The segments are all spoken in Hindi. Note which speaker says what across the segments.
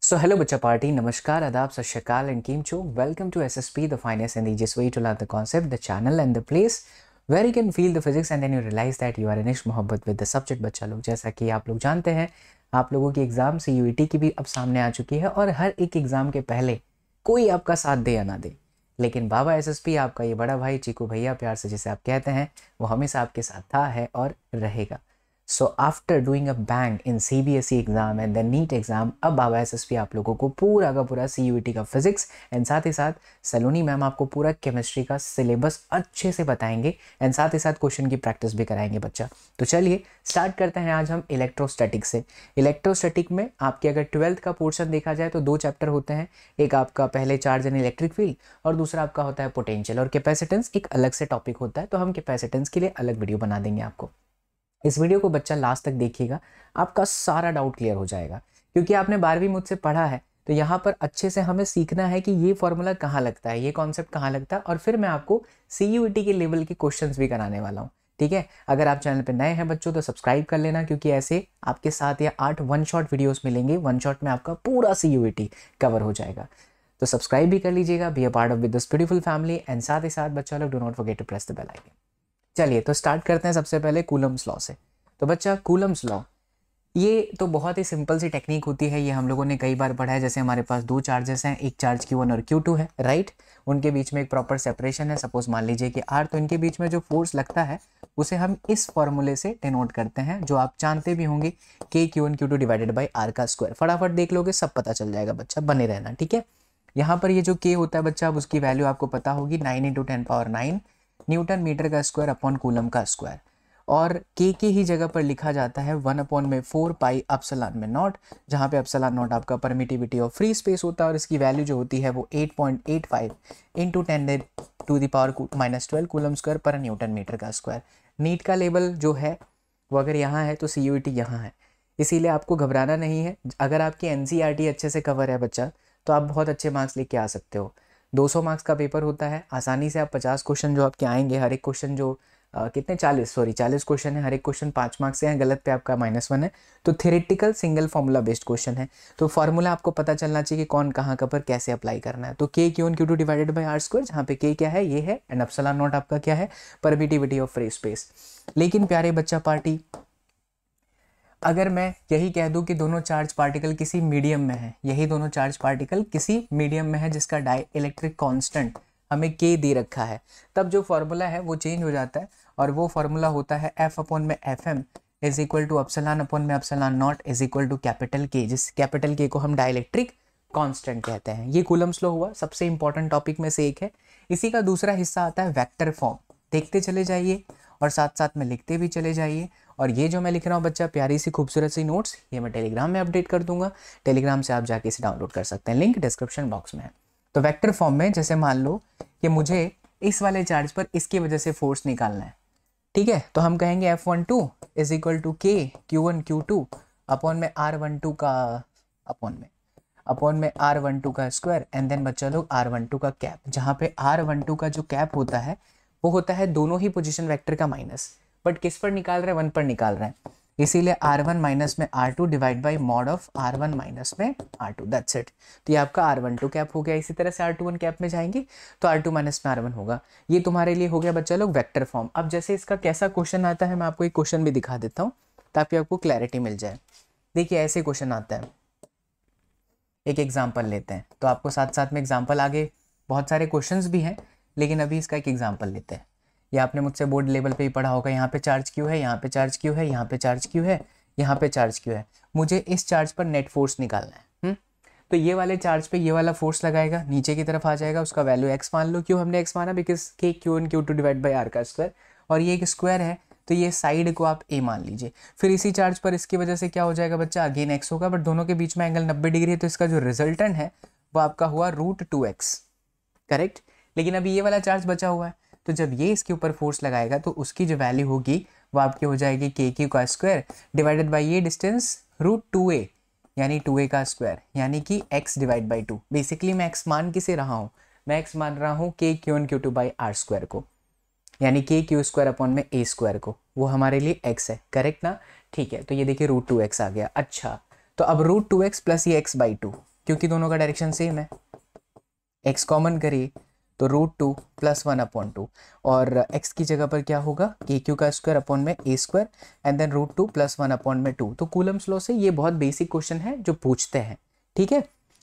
Speaker 1: So hello बच्चा पार्टी, नमस्कार, आदाब, सत श्री अकाल एंड कीम चो। Welcome to SSP the finest and easiest way to learn the concept, the channel and the place where you can feel the physics and then you realize that you are in इश्क मोहब्बत विद द सब्जेक्ट। बच्चा लोग, जैसा कि आप लोग जानते हैं, आप लोगों की एग्जाम CUET की भी अब सामने आ चुकी है और हर एक एग्जाम के पहले कोई आपका साथ दे या ना दे, लेकिन बाबा SSP आपका ये बड़ा भाई चीकू भैया, प्यार से जिसे आप कहते हैं, वो हमेशा आपके साथ था, है और रहेगा। So after doing a bang in CBSE exam and the NEET exam, अब बाबा SSP आप लोगों को पूरा का पूरा CUET का फिजिक्स एंड साथ ही साथ सलोनी मैम आपको पूरा केमिस्ट्री का सिलेबस अच्छे से बताएंगे एंड साथ ही साथ क्वेश्चन की प्रैक्टिस भी कराएंगे बच्चा। तो चलिए स्टार्ट करते हैं आज हम इलेक्ट्रोस्टैटिक से। इलेक्ट्रोस्टैटिक में आपके अगर 12th का पोर्शन देखा जाए तो 2 चैप्टर होते हैं, एक आपका पहले चार्ज एंड इलेक्ट्रिक फील्ड और दूसरा आपका होता है पोटेंशियल, और कैपेसिटेंस एक अलग से टॉपिक होता है, तो हम कैपेसिटेंस के लिए अलग वीडियो बना देंगे आपको। इस वीडियो को बच्चा लास्ट तक देखिएगा, आपका सारा डाउट क्लियर हो जाएगा, क्योंकि आपने 12वीं मुझसे पढ़ा है तो यहाँ पर अच्छे से हमें सीखना है कि ये फॉर्मूला कहाँ लगता है, ये कॉन्सेप्ट कहाँ लगता है, और फिर मैं आपको CUET के लेवल के क्वेश्चंस भी कराने वाला हूँ। ठीक है, अगर आप चैनल पे नए हैं बच्चों तो सब्सक्राइब कर लेना, क्योंकि ऐसे आपके 7 या 8 वन शॉट वीडियोस मिलेंगे, वन शॉट में आपका पूरा CUET कवर हो जाएगा। तो सब्सक्राइब भी कर लीजिएगा, be a part of with this beautiful family, and साथ ही साथ बच्चा लोग do not forget to press the bell icon. चलिए तो स्टार्ट करते हैं सबसे पहले कूलम्स लॉ से। तो बच्चा कूलम्स लॉ, ये तो बहुत ही सिंपल सी टेक्निक होती है, ये हम लोगों ने कई बार पढ़ा है। जैसे हमारे पास 2 चार्जेस हैं, एक चार्ज Q1 और Q2 है, राइट। उनके बीच में एक प्रॉपर सेपरेशन है, सपोज मान लीजिए कि R, तो इनके बीच में जो फोर्स लगता है उसे हम इस फॉर्मूले से डिनोट करते हैं, जो आप जानते भी होंगे, KQ1Q2 डिवाइडेड बाई R का स्क्वायर। फटाफट देख लोगे, सब पता चल जाएगा बच्चा, बने रहना, ठीक है। यहाँ पर ये जो K होता है बच्चा, अब उसकी वैल्यू आपको पता होगी, 9 × 10⁹ न्यूटन मीटर का स्क्वायर अपॉन कूलम का स्क्वायर, और K की ही जगह पर लिखा जाता है 1/4 पाई एप्सिलॉन में नॉट, जहाँ पे एप्सिलॉन नॉट आपका परमिटिविटी ऑफ फ्री स्पेस होता है, और इसकी वैल्यू जो होती है वो 8.85 × 10⁻⁻12 कूलम स्क्वायर पर न्यूटन मीटर का स्क्वायर। नीट का लेवल जो है वो अगर यहाँ है तो CUET यहाँ है, इसीलिए आपको घबराना नहीं है। अगर आपकी NCERT अच्छे से कवर है बच्चा, तो आप बहुत अच्छे मार्क्स लेके आ सकते हो। 200 मार्क्स का पेपर होता है, आसानी से आप 50 क्वेश्चन जो आपके आएंगे, हर एक क्वेश्चन जो कितने 40 क्वेश्चन है, हर एक क्वेश्चन 5 मार्क्स से है, गलत पे आपका -1 है। तो theoretical single formula based question है, तो फॉर्मूला आपको पता चलना चाहिए कि कौन कहाँ का पर कैसे अप्लाई करना है। तो KQ1Q2 divided by R square, जहाँ पे K क्या है, ये है, एंड एप्सिलॉन नॉट आपका क्या है, परमिटिविटी ऑफ फ्री स्पेस। लेकिन प्यारे बच्चा पार्टी, अगर मैं यही कह दूं कि दोनों चार्ज पार्टिकल किसी मीडियम में है, यही दोनों चार्ज पार्टिकल किसी मीडियम में है जिसका डाई इलेक्ट्रिक कांस्टेंट हमें K दे रखा है, तब जो फॉर्मूला है वो चेंज हो जाता है, और वो फॉर्मूला होता है F/FM is equal to epsilon not is equal to capital K, जिस कैपिटल K को हम डाई इलेक्ट्रिक कांस्टेंट कहते हैं। ये कूलम्स लॉ हुआ, सबसे इंपॉर्टेंट टॉपिक में से एक है। इसी का दूसरा हिस्सा आता है वेक्टर फॉर्म, देखते चले जाइए और साथ साथ में लिखते भी चले जाइए। और ये जो मैं लिख रहा हूँ बच्चा, प्यारी सी खूबसूरत सी नोट्स, ये मैं टेलीग्राम में अपडेट कर दूंगा, टेलीग्राम से आप जाके इसे डाउनलोड कर सकते हैं, लिंक डिस्क्रिप्शन बॉक्स में है। तो वेक्टर फॉर्म में जैसे मान लो कि मुझे इस वाले चार्ज पर इसकी वजह से फोर्स निकालना है, ठीक है, तो हम कहेंगे F12 is equal to KQ1Q2 upon में R12 का अपॉन में R12 का स्क्वायर, एंड देन बच्चा लोग R12 का कैप, जहाँ पे R12 का जो कैप होता है वो होता है दोनों ही पोजीशन वेक्टर का माइनस, बट किस पर निकाल रहे हैं, 1 पर निकाल रहे हैं, इसीलिए R1 माइनस में R2 divide by mod of R1 minus में R2, दैट्स इट। तो ये आपका R12 कैप हो गया। इसी तरह से R21 कैप में जाएंगे तो R2 माइनस में R1 होगा। ये तुम्हारे लिए हो गया बच्चा लोग वेक्टर फॉर्म। अब जैसे इसका कैसा क्वेश्चन आता है, मैं आपको एक क्वेश्चन भी दिखा देता हूँ ताकि आपको क्लैरिटी मिल जाए। देखिए ऐसे क्वेश्चन आता है, एक एग्जाम्पल लेते हैं, तो आपको साथ साथ में एग्जाम्पल, आगे बहुत सारे क्वेश्चंस भी हैं, लेकिन अभी इसका एक एग्जाम्पल लेते हैं। ये आपने मुझसे बोर्ड लेवल पे ही पढ़ा होगा, यहाँ पे चार्ज Q है, यहाँ पे चार्ज Q है, यहाँ पे चार्ज Q है, यहाँ पे चार्ज Q है, मुझे इस चार्ज पर नेट फोर्स निकालना है। तो ये वाले चार्ज पे ये वाला फोर्स लगाएगा, नीचे की तरफ आ जाएगा, उसका वैल्यू x मान लो। क्यों हमने x माना, because KQ1Q2 divide by R का स्क्वायर, और ये एक स्क्वायर है तो ये साइड को आप a मान लीजिए। फिर इसी चार्ज पर इसकी वजह से क्या हो जाएगा बच्चा, अगेन x होगा, बट दोनों के बीच में एंगल 90 डिग्री है, तो इसका जो रिजल्टेंट है वो आपका हुआ √2x, करेक्ट। लेकिन अभी ये वाला चार्ज बचा हुआ है, तो जब ये इसके ऊपर फोर्स लगाएगा तो उसकी जो वैल्यू होगी वो आपकी हो जाएगी KQ का स्क्वायर डिवाइडेड बाई ये डिस्टेंस √2a, यानी 2a का स्क्वायर, यानी कि x डिवाइड बाई 2। बेसिकली मैं x मान किसे रहा हूँ, मैं x मान रहा हूँ KQ1Q2 बाई R स्क्वायर को, यानी KQ स्क्वायर अपॉन में a स्क्वायर को, वो हमारे लिए x है, करेक्ट ना। ठीक है, तो ये देखिए √2x आ गया। अच्छा, तो अब √2x प्लस ये x बाई 2, क्योंकि दोनों का डायरेक्शन सेम है। x कॉमन करिए तो √2 + 1/2 और x की जगह पर क्या होगा KQ का स्क्वायर अपॉन में a स्क्वायर एंड देन √2 + 1/2। तो कूलम्स लॉ से ये बहुत बेसिक क्वेश्चन है जो पूछते हैं, ठीक है।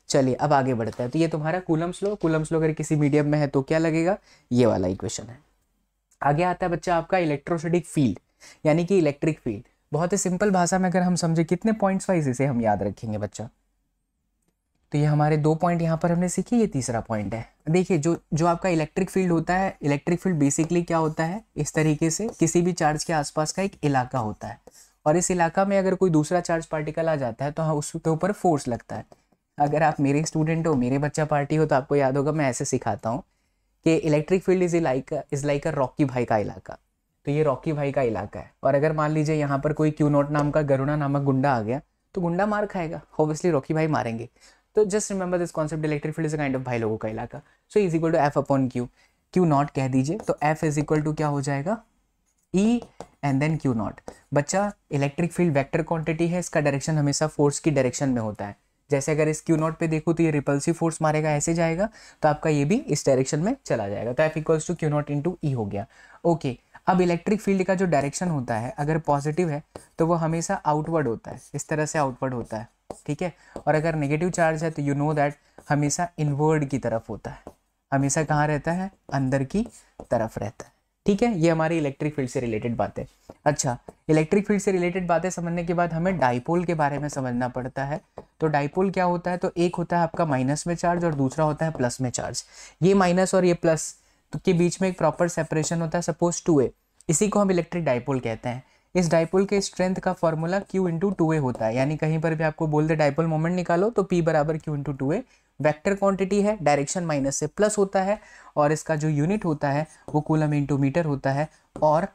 Speaker 1: चलिए अब आगे बढ़ता है। तो ये तुम्हारा कूलम्स लॉ अगर किसी मीडियम में है तो क्या लगेगा, ये वाला इक्वेशन है। आगे आता है बच्चा आपका इलेक्ट्रोस्टैटिक फील्ड, यानी कि इलेक्ट्रिक फील्ड। बहुत ही सिंपल भाषा में अगर हम समझे, कितने पॉइंट्स वाइज इसे हम याद रखेंगे बच्चा, तो ये हमारे 2 पॉइंट यहाँ पर हमने सीखे, ये तीसरा पॉइंट है। देखिए जो आपका इलेक्ट्रिक फील्ड होता है, इलेक्ट्रिक फील्ड बेसिकली क्या होता है, इस तरीके से किसी भी चार्ज के आसपास का एक इलाका होता है और इस इलाका में अगर कोई दूसरा चार्ज पार्टिकल आ जाता है तो हाँ उसके ऊपर फोर्स लगता है। अगर आप मेरे स्टूडेंट हो, मेरे बच्चा पार्टी हो, तो आपको याद होगा मैं ऐसे सिखाता हूँ कि electric field is like a Rocky भाई का इलाका। तो ये रॉकी भाई का इलाका है और अगर मान लीजिए यहाँ पर कोई Q0 नाम का गरुड़ा नामक गुंडा आ गया तो गुंडा मार खाएगा, ऑब्वियसली रॉकी भाई मारेंगे। तो just remember this concept, electric field is a kind of भाई लोगों का इलाका। So is equal to F/Q, Q0 कह दीजिए तो F इज इक्वल टू क्या हो जाएगा, E एंड देन Q0। बच्चा इलेक्ट्रिक फील्ड वेक्टर क्वांटिटी है, इसका डायरेक्शन हमेशा फोर्स की डायरेक्शन में होता है। जैसे अगर इस Q0 पे देखो तो ये रिपल्सिव फोर्स मारेगा, ऐसे जाएगा, तो आपका ये भी इस डायरेक्शन में चला जाएगा। तो F equals to Q0 into E हो गया। ओके, अब इलेक्ट्रिक फील्ड का जो डायरेक्शन होता है अगर पॉजिटिव है तो वो हमेशा आउटवर्ड होता है, इस तरह से आउटवर्ड होता है, ठीक है। और अगर नेगेटिव चार्ज है तो यू नो दैट हमेशा इनवर्ड की तरफ होता है, हमेशा कहाँ रहता है, अंदर की तरफ रहता है, ठीक है। ये हमारी इलेक्ट्रिक फील्ड से रिलेटेड बातें। अच्छा, इलेक्ट्रिक फील्ड से रिलेटेड बातें समझने के बाद हमें डाइपोल के बारे में समझना पड़ता है। तो डाइपोल क्या होता है, तो एक होता है आपका माइनस में चार्ज और दूसरा होता है प्लस में चार्ज। ये माइनस और ये प्लस तो के बीच में एक प्रॉपर सेपरेशन होता है, सपोज 2a, इसी को हम इलेक्ट्रिक डाइपोल कहते हैं। इस डाइपोल के स्ट्रेंथ का फॉर्मूला Q इंटू 2a होता है, यानी कहीं पर भी आपको बोल दे डाइपोल मोमेंट निकालो तो P बराबर Q into 2a। Vector quantity है, डायरेक्शन माइनस से प्लस होता है और इसका जो यूनिट होता है वो कूलम इंटू मीटर होता है। और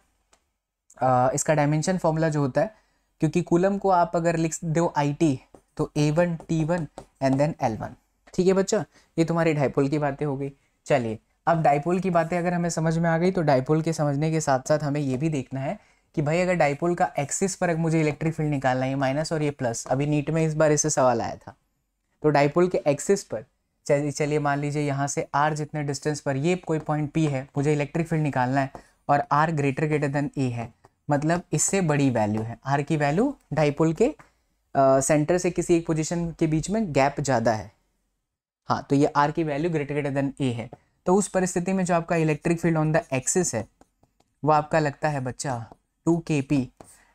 Speaker 1: इसका डायमेंशन फॉर्मूला जो होता है, क्योंकि कूलम को आप अगर लिख दो IT तो A1 T1 and then L1, ठीक है बच्चा। ये तुम्हारी डाइपोल की बातें हो गई। चलिए अब डाइपोल की बातें अगर हमें समझ में आ गई तो डाइपोल के समझने के साथ साथ हमें ये भी देखना है कि भाई अगर डाइपोल का एक्सिस पर मुझे इलेक्ट्रिक फील्ड निकालना है, माइनस और ये प्लस, अभी नीट में इस बार इससे सवाल आया था। तो डाइपोल के एक्सिस पर चलिए मान लीजिए यहाँ से R जितने डिस्टेंस पर ये कोई पॉइंट P है, मुझे इलेक्ट्रिक फील्ड निकालना है और R ग्रेटर देन A है, मतलब इससे बड़ी वैल्यू है, R की वैल्यू डाइपोल के सेंटर से किसी एक पोजीशन के बीच में गैप ज़्यादा है, हाँ, तो ये R की वैल्यू ग्रेटर देन A है। तो उस परिस्थिति में जो आपका electric field on the axis है वो आपका लगता है बच्चा 2kp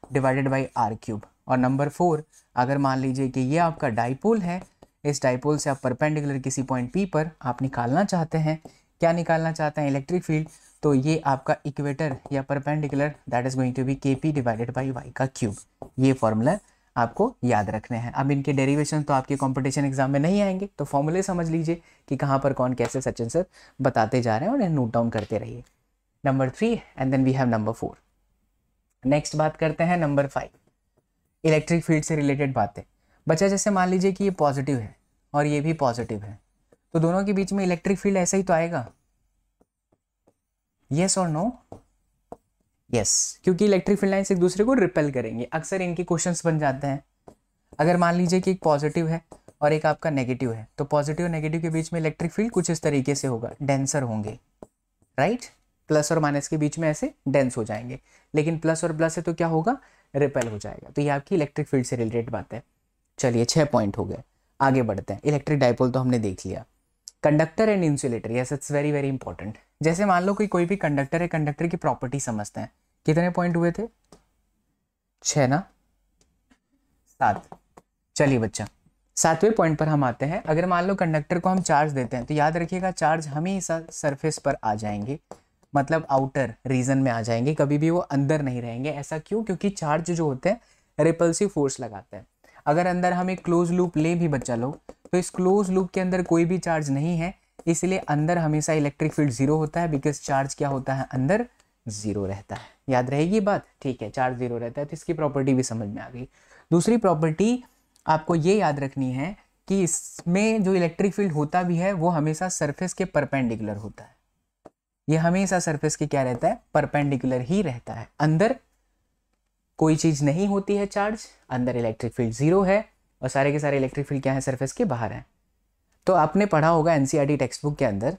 Speaker 1: डिवाइडेड बाई r³। और नंबर 4, अगर मान लीजिए कि ये आपका डाइपोल है, इस डाइपोल से आप परपेंडिकुलर किसी पॉइंट P पर आप निकालना चाहते हैं, क्या निकालना चाहते हैं, इलेक्ट्रिक फील्ड, तो ये आपका इक्वेटर या perpendicular that is going to be kp divided by y³। ये फॉर्मूला आपको याद रखने हैं। अब इनके डेरिवेशन तो आपके कंपटीशन एग्जाम में नहीं आएंगे, तो फॉर्मूले समझ लीजिए कि कहाँ पर कौन कैसे सचिन सर बताते जा रहे हैं और इन्हें नोट डाउन करते रहिए। Number 3 and then we have number 4। Next बात करते हैं नंबर 5, इलेक्ट्रिक फील्ड से रिलेटेड बातें। बच्चा जैसे मान लीजिए कि ये पॉजिटिव है और ये भी पॉजिटिव है, तो दोनों के बीच में इलेक्ट्रिक फील्ड ऐसा ही तो आएगा, यस और नो? यस, क्योंकि इलेक्ट्रिक फील्ड लाइंस एक दूसरे को रिपेल करेंगे, अक्सर इनके क्वेश्चंस बन जाते हैं। अगर मान लीजिए कि एक पॉजिटिव है और एक आपका नेगेटिव है, तो पॉजिटिव और नेगेटिव के बीच में इलेक्ट्रिक फील्ड कुछ इस तरीके से होगा, डेंसर होंगे, राइट। प्लस और माइनस के बीच में ऐसे डेंस हो जाएंगे, लेकिन प्लस और प्लस है तो क्या होगा, रिपेल हो जाएगा। तो ये आपकी इलेक्ट्रिक फील्ड से रिलेटेड बात है। चलिए 6 पॉइंट हो गए, आगे बढ़ते हैं। इलेक्ट्रिक डाइपोल तो हमने देख लिया। Conductor and insulator, yes it's very very important. जैसे मान लो कोई भी कंडक्टर है, कंडक्टर की प्रॉपर्टी समझते हैं। कितने पॉइंट हुए थे, 6 ना, 7। चलिए बच्चा 7वें पॉइंट पर हम आते हैं। अगर मान लो कंडक्टर को हम चार्ज देते हैं तो याद रखिएगा चार्ज हमेशा सरफेस पर आ जाएंगे, मतलब आउटर रीजन में आ जाएंगे, कभी भी वो अंदर नहीं रहेंगे। ऐसा क्यों, क्योंकि चार्ज जो होते हैं रिपल्सिव फोर्स लगाते हैं। अगर अंदर हम एक क्लोज लूप ले भी बच्चा लोग, तो इस क्लोज लूप के अंदर कोई भी चार्ज नहीं है, इसलिए अंदर हमेशा इलेक्ट्रिक फील्ड 0 होता है, बिकॉज चार्ज क्या होता है, अंदर 0 रहता है। याद रहेगी बात, ठीक है, चार्ज 0 रहता है, तो इसकी प्रॉपर्टी भी समझ में आ गई। दूसरी प्रॉपर्टी आपको ये याद रखनी है कि इसमें जो इलेक्ट्रिक फील्ड होता भी है वो हमेशा सरफेस के परपेंडिकुलर होता है। ये हमेशा सरफेस के क्या रहता है, परपेंडिकुलर ही रहता है। अंदर कोई चीज नहीं होती है चार्ज, अंदर इलेक्ट्रिक फील्ड 0 है और सारे के सारे इलेक्ट्रिक फील्ड क्या है, सरफेस के बाहर है। तो आपने पढ़ा होगा एनसीईआरटी टेक्स्ट बुक के अंदर,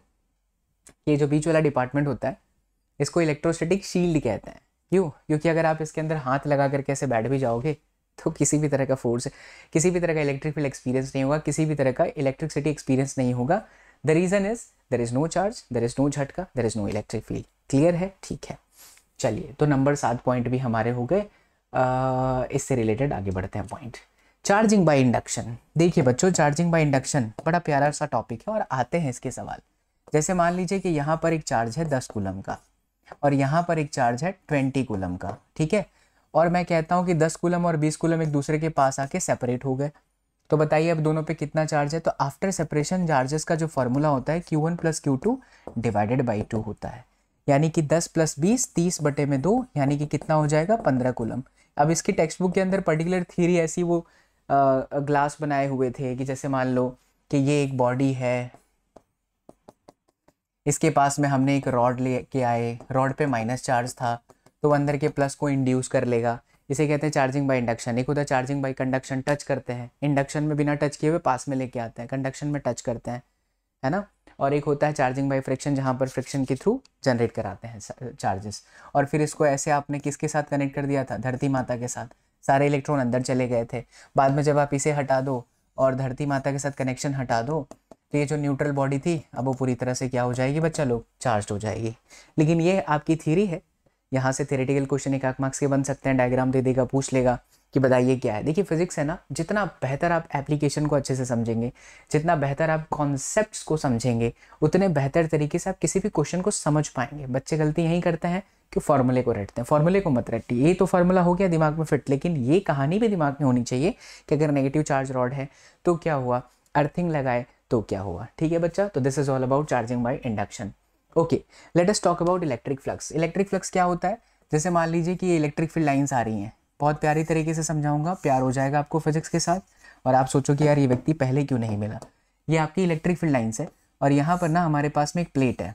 Speaker 1: ये जो बीच वाला डिपार्टमेंट होता है इसको इलेक्ट्रोस्टैटिक शील्ड कहते हैं। क्यों? क्योंकि अगर आप इसके अंदर हाथ लगा करके ऐसे बैठ भी जाओगे तो किसी भी तरह का फोर्स, किसी भी तरह का इलेक्ट्रिक फील्ड एक्सपीरियंस नहीं होगा, किसी भी तरह का इलेक्ट्रिसिटी एक्सपीरियंस नहीं होगा। The reason is there is no charge, there is no झटका, there is no electric field. Clear है? ठीक है, चलिए तो नंबर 7 पॉइंट भी हमारे हो गए। इससे रिलेटेड आगे बढ़ते हैं पॉइंट, चार्जिंग बाय इंडक्शन। देखिए बच्चों, चार्जिंग बाय इंडक्शन बड़ा प्यारा सा टॉपिक है और आते हैं इसके सवाल। जैसे मान लीजिए कि यहाँ पर एक चार्ज है 10 कूलम का और यहाँ पर एक चार्ज है 20 कूलम का, ठीक है। और मैं कहता हूँ कि 10 कूलम और 20 कूलम एक दूसरे के पास आके सेपरेट हो गए, तो बताइए अब दोनों पे कितना चार्ज है। तो आफ्टर सेपरेशन चार्जेस का जो फॉर्मूला होता है Q1 + Q2 डिवाइडेड बाई 2 होता है, यानी कि 10 + 20 30/2, यानी कि कितना हो जाएगा 15 कूलम। अब इसकी टेक्स्ट बुक के अंदर पर्टिकुलर थ्योरी ऐसी वो ग्लास बनाए हुए थे कि जैसे मान लो कि ये एक बॉडी है, इसके पास में हमने एक रॉड लेके आए, रॉड पे माइनस चार्ज था तो वो अंदर के प्लस को इंड्यूस कर लेगा, इसे कहते हैं चार्जिंग बाय इंडक्शन। एक होता है चार्जिंग बाय कंडक्शन, टच करते हैं, इंडक्शन में बिना टच किए हुए पास में लेके आते हैं, कंडक्शन में टच करते हैं, है ना। और एक होता है चार्जिंग बाय फ्रिक्शन, जहाँ पर फ्रिक्शन के थ्रू जनरेट कराते हैं चार्जेस। और फिर इसको ऐसे आपने किसके साथ कनेक्ट कर दिया था, धरती माता के साथ, सारे इलेक्ट्रॉन अंदर चले गए थे। बाद में जब आप इसे हटा दो और धरती माता के साथ कनेक्शन हटा दो तो ये जो न्यूट्रल बॉडी थी अब वो पूरी तरह से क्या हो जाएगी बच्चा लोग, चार्ज हो जाएगी। लेकिन ये आपकी थ्योरी है, यहाँ से थ्योरेटिकल क्वेश्चन 1 मार्क्स के बन सकते हैं, डायग्राम दे देगा, पूछ लेगा कि बताइए क्या है। देखिए फिजिक्स है ना, जितना बेहतर आप एप्लीकेशन को अच्छे से समझेंगे, जितना बेहतर आप कॉन्सेप्ट्स को समझेंगे, उतने बेहतर तरीके से आप किसी भी क्वेश्चन को समझ पाएंगे। बच्चे गलती यही करते हैं कि फॉर्मूले को रटते हैं। फॉर्मूले को मत रटिए, ये तो फॉर्मूला हो गया दिमाग में फिट, लेकिन ये कहानी भी दिमाग में होनी चाहिए कि अगर नेगेटिव चार्ज रॉड है तो क्या हुआ, अर्थिंग लगाए तो क्या हुआ। ठीक है बच्चा, तो this is all about charging by induction. Okay, let us talk about electric flux. Electric flux क्या होता है? जैसे मान लीजिए कि ये इलेक्ट्रिक फील्ड लाइंस आ रही हैं, बहुत प्यारी तरीके से समझाऊंगा, प्यार हो जाएगा आपको फिजिक्स के साथ और आप सोचो कि यार ये व्यक्ति पहले क्यों नहीं मिला। ये आपकी इलेक्ट्रिक फील्ड लाइंस है और यहाँ पर ना हमारे पास में एक प्लेट है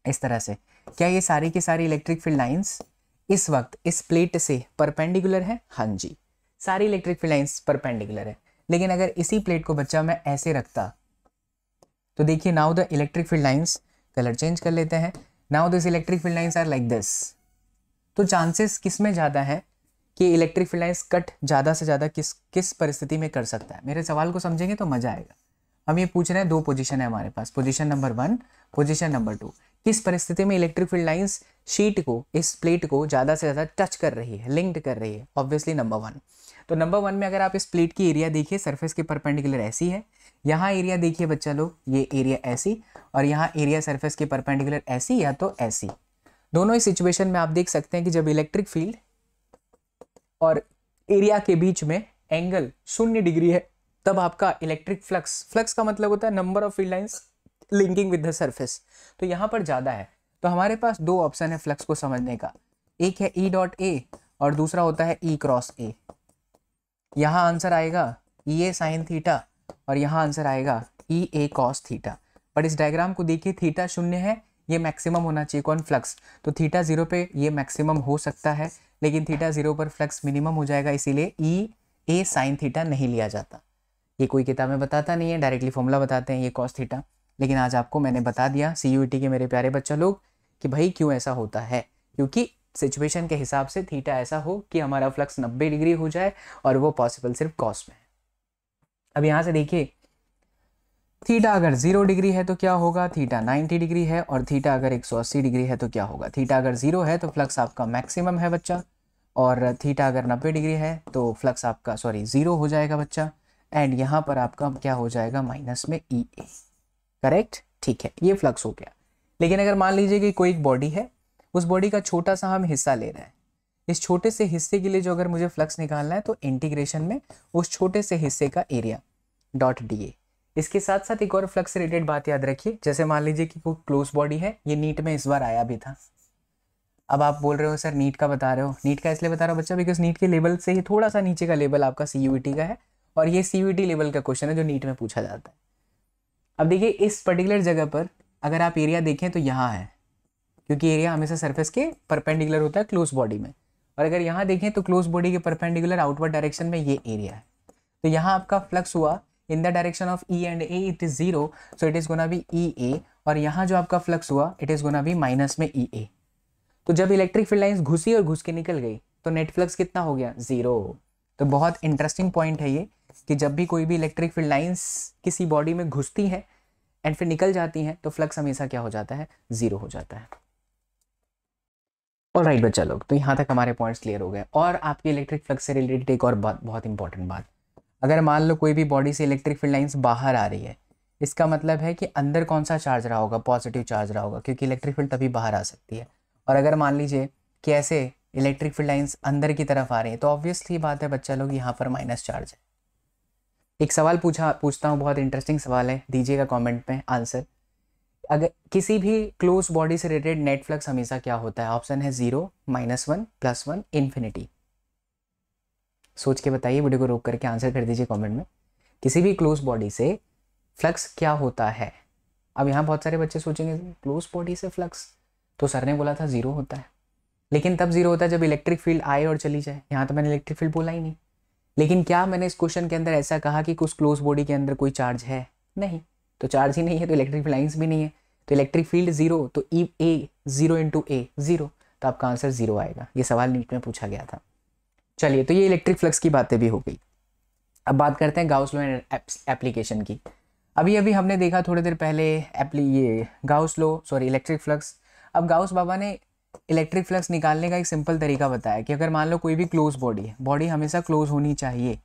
Speaker 1: इस तरह से। क्या ये सारी की सारी इलेक्ट्रिक फील्ड लाइंस इस वक्त इस प्लेट से परपेंडिकुलर है? हाँ जी, सारी इलेक्ट्रिक फील्ड लाइंस परपेंडिकुलर है। लेकिन अगर इसी प्लेट को बच्चा मैं ऐसे रखता तो देखिए, now the electric field lines, colour change कर लेते हैं, now this electric field lines are like this. तो चांसेस किस में ज़्यादा है कि इलेक्ट्रिक फील्ड लाइंस कट ज़्यादा से ज़्यादा किस परिस्थिति में कर सकता है? मेरे सवाल को समझेंगे तो मज़ा आएगा। हम ये पूछ रहे हैं, 2 पोजीशन है हमारे पास, पोजीशन नंबर 1, पोजीशन नंबर 2। किस परिस्थिति में इलेक्ट्रिक फील्ड लाइंस शीट को, इस प्लेट को ज़्यादा से ज़्यादा टच कर रही है, लिंक्ड कर रही है? Obviously number 1। तो नंबर 1 में अगर आप इस प्लेट की एरिया देखिए, सरफेस के परपेंडिकुलर ऐसी है, यहाँ एरिया देखिए बच्चा लोग, ये एरिया ऐसी, और यहाँ एरिया सरफेस के परपेंडिकुलर ऐसी या तो ऐसी। दोनों ही सिचुएशन में आप देख सकते हैं कि जब इलेक्ट्रिक फील्ड और एरिया के बीच में एंगल 0 डिग्री है तब आपका इलेक्ट्रिक फ्लक्स, फ्लक्स का मतलब होता है number of field lines linking with the surface, तो यहाँ पर ज़्यादा है। तो हमारे पास 2 ऑप्शन है फ्लक्स को समझने का, एक है E.A और दूसरा होता है E×A। यहाँ आंसर आएगा EA sin थीटा और यहाँ आंसर आएगा EA cos थीटा। बट इस डायग्राम को देखिए, थीटा 0 है, ये मैक्सिमम होना चाहिए, कौन? फ्लक्स। तो थीटा 0 पे ये मैक्सिमम हो सकता है, लेकिन थीटा 0 पर फ्लक्स मिनिमम हो जाएगा, इसीलिए EA sin थीटा नहीं लिया जाता। ये कोई किताब में बताता नहीं है, डायरेक्टली फॉर्मूला बताते हैं ये cos थीटा। लेकिन आज आपको मैंने बता दिया CUET के मेरे प्यारे बच्चा लोग कि भाई क्यों ऐसा होता है, क्योंकि सिचुएशन के हिसाब से थीटा ऐसा हो कि हमारा फ्लक्स 90 डिग्री हो जाए और वो पॉसिबल सिर्फ cos में है। अब यहाँ से देखिए, थीटा अगर 0 डिग्री है तो क्या होगा, थीटा 90 डिग्री है, और थीटा अगर 180 डिग्री है तो क्या होगा। थीटा अगर 0 है तो फ्लक्स आपका मैक्सिमम है बच्चा, और थीटा अगर 90 डिग्री है तो फ्लक्स आपका 0 हो जाएगा बच्चा, एंड यहाँ पर आपका क्या हो जाएगा, माइनस में EA। करेक्ट? ठीक है, ये फ्लक्स हो गया। लेकिन अगर मान लीजिए कि कोई एक बॉडी है, उस बॉडी का छोटा सा हम हिस्सा ले रहे हैं, इस छोटे से हिस्से के लिए जो अगर मुझे फ्लक्स निकालना है तो इंटीग्रेशन में उस छोटे से हिस्से का एरिया डॉट DA। इसके साथ साथ एक और फ्लक्स से रिलेटेड बात याद रखिए, जैसे मान लीजिए कि कोई क्लोज बॉडी है, ये नीट में इस बार आया भी था। अब आप बोल रहे हो सर नीट का बता रहे हो, नीट का इसलिए बता रहा हूँ बच्चा बिकॉज नीट के लेवल से ही थोड़ा सा नीचे का लेवल आपका CUET का है, और ये CUET लेवल का क्वेश्चन है जो नीट में पूछा जाता है। अब देखिए, इस पर्टिकुलर जगह पर अगर आप एरिया देखें तो यहाँ है, क्योंकि एरिया हमेशा सरफेस के परपेंडिकुलर होता है क्लोज बॉडी में, और अगर यहाँ देखें तो क्लोज बॉडी के परपेंडिकुलर आउटवर्ड डायरेक्शन में ये एरिया है। तो यहाँ आपका फ्लक्स हुआ in the direction of E and A it is 0, so it is gonna be E A, और यहाँ जो आपका फ्लक्स हुआ it is gonna be minus में ई ए। तो जब इलेक्ट्रिक फील्ड लाइंस घुसी और घुस के निकल गई तो नेट फ्लक्स कितना हो गया, 0। तो बहुत इंटरेस्टिंग पॉइंट है ये कि जब भी कोई भी इलेक्ट्रिक फील्ड लाइंस किसी बॉडी में घुसती हैं एंड फिर निकल जाती हैं तो फ्लक्स हमेशा क्या हो जाता है, 0 हो जाता है। ऑलराइट बच्चा लोग, तो यहाँ तक हमारे पॉइंट्स क्लियर हो गए। और आपकी इलेक्ट्रिक फ्लक्स से रिलेटेड एक और बात, बहुत इंपॉर्टेंट बात, अगर मान लो कोई भी बॉडी से इलेक्ट्रिक फील्ड लाइंस बाहर आ रही है, इसका मतलब है कि अंदर कौन सा चार्ज रहा होगा, पॉजिटिव चार्ज रहा होगा, क्योंकि इलेक्ट्रिक फील्ड तभी बाहर आ सकती है। और अगर मान लीजिए कि ऐसे इलेक्ट्रिक फील्ड लाइंस अंदर की तरफ आ रही है तो ऑब्वियसली बात है बच्चा लोग यहाँ पर माइनस चार्ज है। एक सवाल पूछता हूँ, बहुत इंटरेस्टिंग सवाल है, दीजिएगा कमेंट में आंसर। अगर किसी भी क्लोज बॉडी से रिलेटेड नेट फ्लक्स हमेशा क्या होता है, ऑप्शन है 0, -1, +1, इन्फिनिटी। सोच के बताइए, वीडियो को रोक करके आंसर कर दीजिए कमेंट में। किसी भी क्लोज बॉडी से फ्लक्स क्या होता है। अब यहाँ बहुत सारे बच्चे सोचेंगे क्लोज बॉडी से फ्लक्स, तो सर ने बोला था 0 होता है, लेकिन तब 0 होता है जब इलेक्ट्रिक फील्ड आए और चली जाए। यहाँ तो मैंने इलेक्ट्रिक फील्ड बोला ही नहीं, लेकिन क्या मैंने इस क्वेश्चन के अंदर ऐसा कहा कि कुछ क्लोज बॉडी के अंदर कोई चार्ज है, नहीं। तो चार्ज ही नहीं है तो इलेक्ट्रिक फील्ड लाइंस भी नहीं है, तो इलेक्ट्रिक फील्ड 0, तो ई ए 0 × ए 0, तो आपका आंसर 0 आएगा। ये सवाल नीट में पूछा गया था। चलिए, तो ये इलेक्ट्रिक फ्लक्स की बातें भी हो गई। अब बात करते हैं गाउस लॉ एंड एप्लीकेशन की। अभी हमने देखा थोड़ी देर पहले ये Gauss law, sorry electric flux. अब गाउस बाबा ने इलेक्ट्रिक फ्लक्स निकालने का एक सिंपल तरीका बताया कि अगर मान लो कोई भी क्लोज बॉडी है, बॉडी हमेशा क्लोज होनी चाहिए,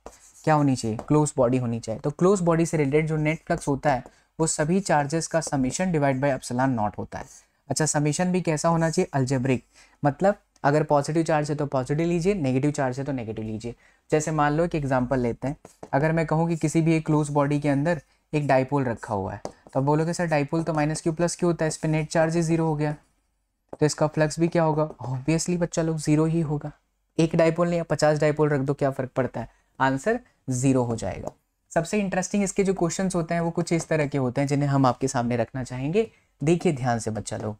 Speaker 1: क्या होनी चाहिए, क्लोज बॉडी होनी चाहिए। तो क्लोज बॉडी से रिलेटेड जो नेट फ्लक्स होता है वो सभी चार्जेस का summation divide by epsilon not होता है। अच्छा, समीशन भी कैसा होना चाहिए, अलजेब्रिक, मतलब अगर पॉजिटिव चार्ज है तो पॉजिटिव लीजिए, नेगेटिव चार्ज है तो नेगेटिव लीजिए। जैसे मान लो एक एग्जांपल लेते हैं, अगर मैं कहूँ कि किसी भी एक क्लोज बॉडी के अंदर एक डाइपोल रखा हुआ है, तो आप बोलोगे सर डाइपोल तो -q + q होता है, इस पर नेट चार्ज 0 हो गया, तो इसका फ्लक्स भी क्या होगा, ऑब्वियसली बच्चा लोग 0 ही होगा। एक डाइपोल नहीं, 50 डाइपोल रख दो, क्या फर्क पड़ता है, आंसर 0 हो जाएगा। सबसे इंटरेस्टिंग इसके जो क्वेश्चंस होते हैं वो कुछ इस तरह के होते हैं जिन्हें हम आपके सामने रखना चाहेंगे। देखिए ध्यान से बच्चा लोग,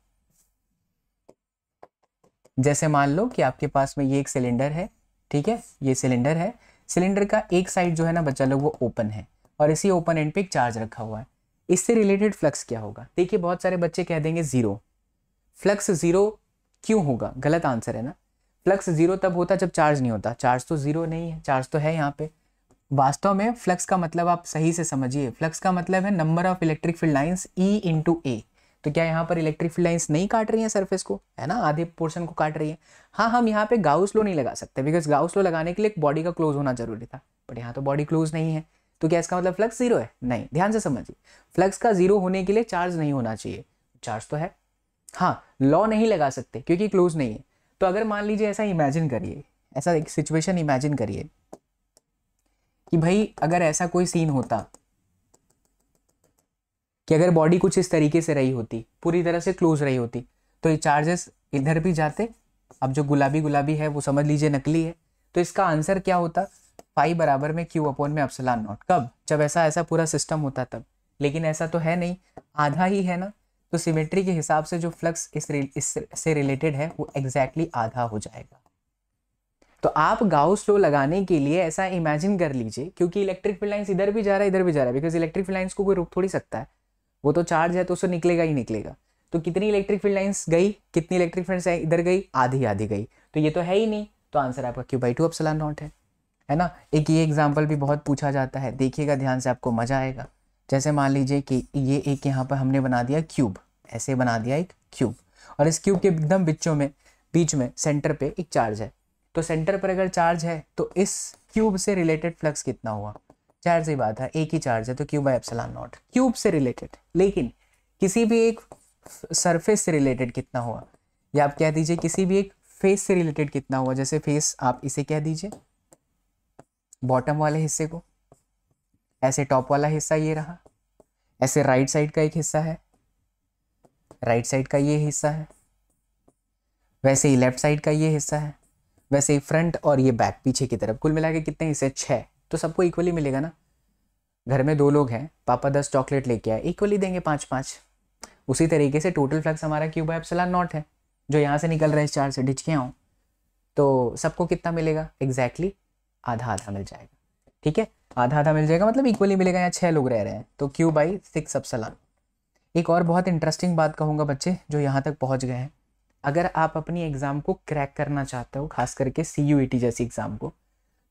Speaker 1: जैसे मान लो कि आपके पास में ये एक सिलेंडर है, ठीक है, ये सिलेंडर है, सिलेंडर का एक साइड जो है ना बच्चा लोग वो ओपन है और इसी ओपन एंड पे एक चार्ज रखा हुआ है। इससे रिलेटेड फ्लक्स क्या होगा, देखिए बहुत सारे बच्चे कह देंगे 0। फ्लक्स 0 क्यों होगा, गलत आंसर है ना। फ्लक्स 0 तब होता जब चार्ज नहीं होता, चार्ज तो 0 नहीं है, चार्ज तो है यहाँ पे। वास्तव में फ्लक्स का मतलब आप सही से समझिए, फ्लक्स का मतलब है number of electric field lines E × A। तो क्या यहाँ पर इलेक्ट्रिक फील्ड लाइंस नहीं काट रही हैं सरफेस को, है ना, आधे पोर्शन को काट रही है। हाँ, हम यहाँ पे गाउस लॉ नहीं लगा सकते, बिकॉज गाउस लॉ लगाने के लिए बॉडी का क्लोज होना जरूरी था, बट यहाँ तो बॉडी क्लोज नहीं है, तो क्या इसका मतलब फ्लक्स 0 है, नहीं। ध्यान से समझिए, फ्लक्स का 0 होने के लिए चार्ज नहीं होना चाहिए, चार्ज तो है। हाँ, लॉ नहीं लगा सकते क्योंकि क्लोज नहीं है। तो अगर मान लीजिए ऐसा इमेजिन करिए, ऐसा एक सिचुएशन इमेजिन करिए कि भाई अगर ऐसा कोई सीन होता कि अगर बॉडी कुछ इस तरीके से रही होती, पूरी तरह से क्लोज रही होती, तो ये चार्जेस इधर भी जाते। अब जो गुलाबी गुलाबी है वो समझ लीजिए नकली है, तो इसका आंसर क्या होता, फाई बराबर में Q/ε0। कब, जब ऐसा पूरा सिस्टम होता तब। लेकिन ऐसा तो है नहीं, आधा ही है ना, तो सिमेट्री के हिसाब से जो फ्लक्स इससे रिलेटेड है वो एग्जैक्टली आधा हो जाएगा। तो आप गाउस लॉ लगाने के लिए ऐसा इमेजिन कर लीजिए, क्योंकि इलेक्ट्रिक फील्ड लाइंस इधर भी जा रहा है इधर भी जा रहा है, बिकॉज इलेक्ट्रिक फील्ड लाइंस को कोई रोक थोड़ी सकता है, वो तो चार्ज है तो उससे निकलेगा ही निकलेगा। तो कितनी इलेक्ट्रिक फील्ड लाइंस गई, कितनी इलेक्ट्रिक फील्ड इधर गई, आधी आधी गई, तो ये तो है ही नहीं, तो आंसर आपका Q/2ε0 है ना। एक ये एग्जाम्पल भी बहुत पूछा जाता है, देखिएगा ध्यान से, आपको मजा आएगा। जैसे मान लीजिए कि ये एक यहाँ पर हमने बना दिया क्यूब, ऐसे बना दिया एक क्यूब, और इस क्यूब के एकदम बीच में सेंटर पे एक चार्ज है। तो सेंटर पर अगर चार्ज है तो इस क्यूब से रिलेटेड फ्लक्स कितना हुआ, चार्ज ही बात है, एक ही चार्ज है तो Q/ε0 क्यूब से रिलेटेड। लेकिन किसी भी एक सरफेस से रिलेटेड कितना हुआ, या आप कह दीजिए किसी भी एक फेस से रिलेटेड कितना हुआ। जैसे फेस आप इसे कह दीजिए बॉटम वाले हिस्से को, ऐसे टॉप वाला हिस्सा ये रहा, ऐसे राइट साइड का एक हिस्सा है, राइट साइड का ये हिस्सा है, वैसे ही लेफ्ट साइड का ये हिस्सा है, वैसे ही फ्रंट और ये बैक पीछे की तरफ। कुल मिला के कितने हिस्से, 6। तो सबको इक्वली मिलेगा ना। घर में 2 लोग हैं, पापा 10 चॉकलेट लेके आए, इक्वली देंगे 5-5। उसी तरीके से टोटल फ्लक्स हमारा Q/ε0 है, जो यहाँ से निकल रहा है इस चार्ज से, डिच के आऊँ, तो सबको कितना मिलेगा, एग्जैक्टली आधा आधा मिल जाएगा। ठीक है, आधा आधा मिल जाएगा, मतलब इक्वली मिलेगा। यहाँ 6 लोग रह रहे हैं तो Q/6 एप्सिलॉन। एक और बहुत इंटरेस्टिंग बात कहूँगा बच्चे जो यहाँ तक पहुँच गए हैं, अगर आप अपनी एग्ज़ाम को क्रैक करना चाहते हो, खास करके CUET जैसी एग्ज़ाम को,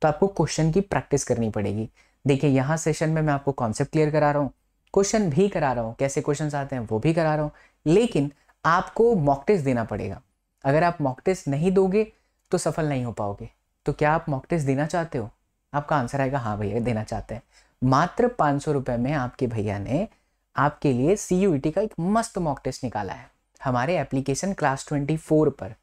Speaker 1: तो आपको क्वेश्चन की प्रैक्टिस करनी पड़ेगी। देखिए यहाँ सेशन में मैं आपको कॉन्सेप्ट क्लियर करा रहा हूँ, क्वेश्चन भी करा रहा हूँ, कैसे क्वेश्चन आते हैं वो भी करा रहा हूँ, लेकिन आपको मॉक टेस्ट देना पड़ेगा। अगर आप मॉक टेस्ट नहीं दोगे तो सफल नहीं हो पाओगे। तो क्या आप मॉक टेस्ट देना चाहते हो? आपका आंसर आएगा हाँ भैया देना चाहते हैं। मात्र 500 रुपये में आपके भैया ने आपके लिए CUET का एक मस्त मॉक टेस्ट निकाला है हमारे एप्लीकेशन क्लास 24 पर।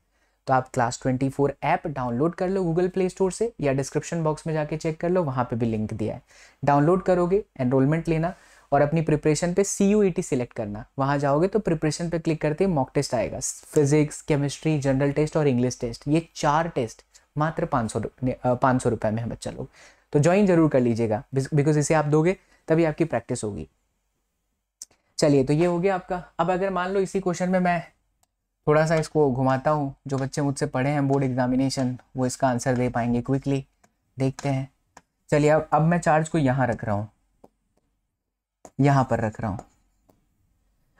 Speaker 1: तो आप क्लास 24 ऐप डाउनलोड कर लो गूगल प्ले स्टोर से, या डिस्क्रिप्शन बॉक्स में जाके चेक कर लो, वहाँ पे भी लिंक दिया है। डाउनलोड करोगे, एनरोलमेंट लेना और अपनी प्रिपरेशन पे CUET सिलेक्ट करना। वहाँ जाओगे तो प्रिपरेशन पे क्लिक करते ही मॉक टेस्ट आएगा, फिजिक्स, केमिस्ट्री, जनरल टेस्ट और इंग्लिश टेस्ट। ये 4 टेस्ट मात्र 500 रुपये में है बच्चा लोग। तो ज्वाइन जरूर कर लीजिएगा, बिकॉज इसे आप दोगे तभी आपकी प्रैक्टिस होगी। चलिए तो ये हो गया आपका। अब अगर मान लो इसी क्वेश्चन में मैं थोड़ा सा इसको घुमाता हूँ, जो बच्चे मुझसे पढ़े हैं बोर्ड एग्जामिनेशन वो इसका आंसर दे पाएंगे क्विकली। देखते हैं। चलिए अब मैं चार्ज को यहाँ रख रहा हूँ, यहाँ पर रख रहा हूँ।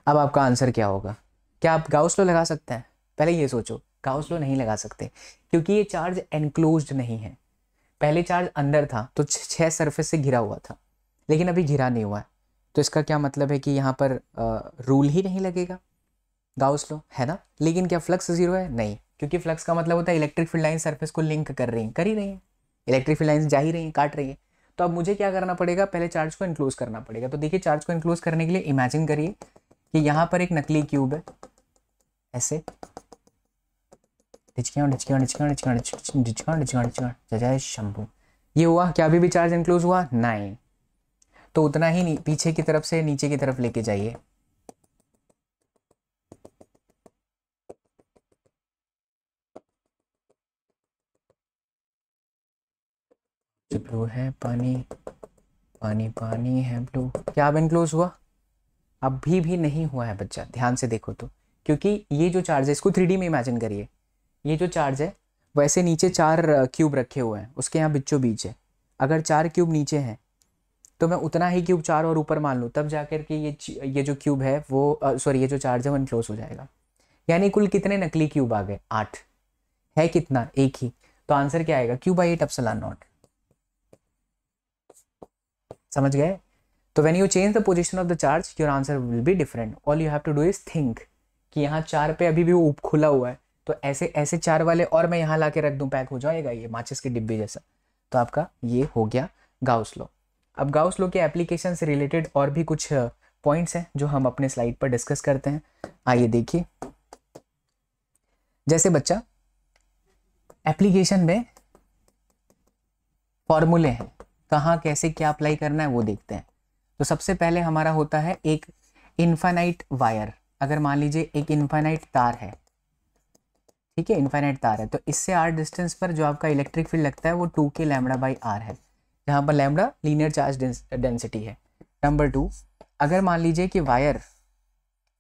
Speaker 1: अब आपका आंसर क्या होगा? क्या आप गाउस लॉ लगा सकते हैं? पहले ये सोचो, गाउस लॉ नहीं लगा सकते क्योंकि ये चार्ज एनक्लोज्ड नहीं है। पहले चार्ज अंदर था तो 6 सरफेस से घिरा हुआ था, लेकिन अभी घिरा नहीं हुआ है। तो इसका क्या मतलब है कि यहाँ पर रूल ही नहीं लगेगा, गाउस लॉ है ना। लेकिन क्या फ्लक्स जीरो है? नहीं, क्योंकि फ्लक्स का मतलब होता है इलेक्ट्रिक फील्ड लाइन सरफेस को लिंक कर रही है, इलेक्ट्रिक फील्ड लाइन जा ही रही है, काट रही है। तो अब मुझे क्या करना पड़ेगा? पहले चार्ज को इनक्लोज करना पड़ेगा। तो देखिए चार्ज को इनक्लोज करने के लिए इमेजिन करिए कि यहाँ पर एक नकली क्यूब है, ऐसे जय शंभू। ये हुआ क्या? अभी भी चार्ज इनक्लोज हुआ नहीं। तो उतना ही पीछे की तरफ से नीचे की तरफ लेके जाइए। ब्लू है, पानी पानी पानी है ब्लू। क्या अब इनक्लोज हुआ? अभी भी नहीं हुआ है बच्चा, ध्यान से देखो तो। क्योंकि ये जो चार्ज है इसको 3D में इमेजिन करिए। ये जो चार्ज है वैसे नीचे 4 क्यूब रखे हुए हैं, उसके यहाँ बीचों बीच है। अगर 4 क्यूब नीचे हैं तो मैं उतना ही क्यूब 4 और ऊपर मान लूँ, तब जाकर के ये जो क्यूब है वो सॉरी ये जो चार्ज है वो इनक्लोज हो जाएगा। यानी कुल कितने नकली क्यूब आ गए? 8 है। कितना? एक ही। तो आंसर क्या आएगा? Q/8 epsilon not. समझ गए? तो when you change the position of the charge your answer will be different. All you have to do is think कि यहाँ 4 पे अभी भी वो खुला हुआ है, तो ऐसे ऐसे 4 वाले और मैं यहाँ ला के रख दूँ, पैक हो जाएगा ये माचिस के डिब्बे जैसा। तो आपका ये हो गया गाउस लॉ। अब गाउस लॉ के एप्लीकेशन से रिलेटेड और भी कुछ पॉइंट्स हैं जो हम अपने स्लाइड पर डिस्कस करते हैं। आइए देखिए। जैसे बच्चा एप्लीकेशन में फॉर्मूले हैं, कहाँ कैसे क्या अप्लाई करना है वो देखते हैं। तो सबसे पहले हमारा होता है एक इनफाइनाइट वायर। अगर मान लीजिए एक इनफाइनाइट तार है, ठीक है, इनफाइनाइट तार है, तो इससे r डिस्टेंस पर जो आपका इलेक्ट्रिक फील्ड लगता है वो 2k λ/r है, जहाँ पर लैम्बडा लीनियर चार्ज डेंसिटी है। नंबर 2, अगर मान लीजिए कि वायर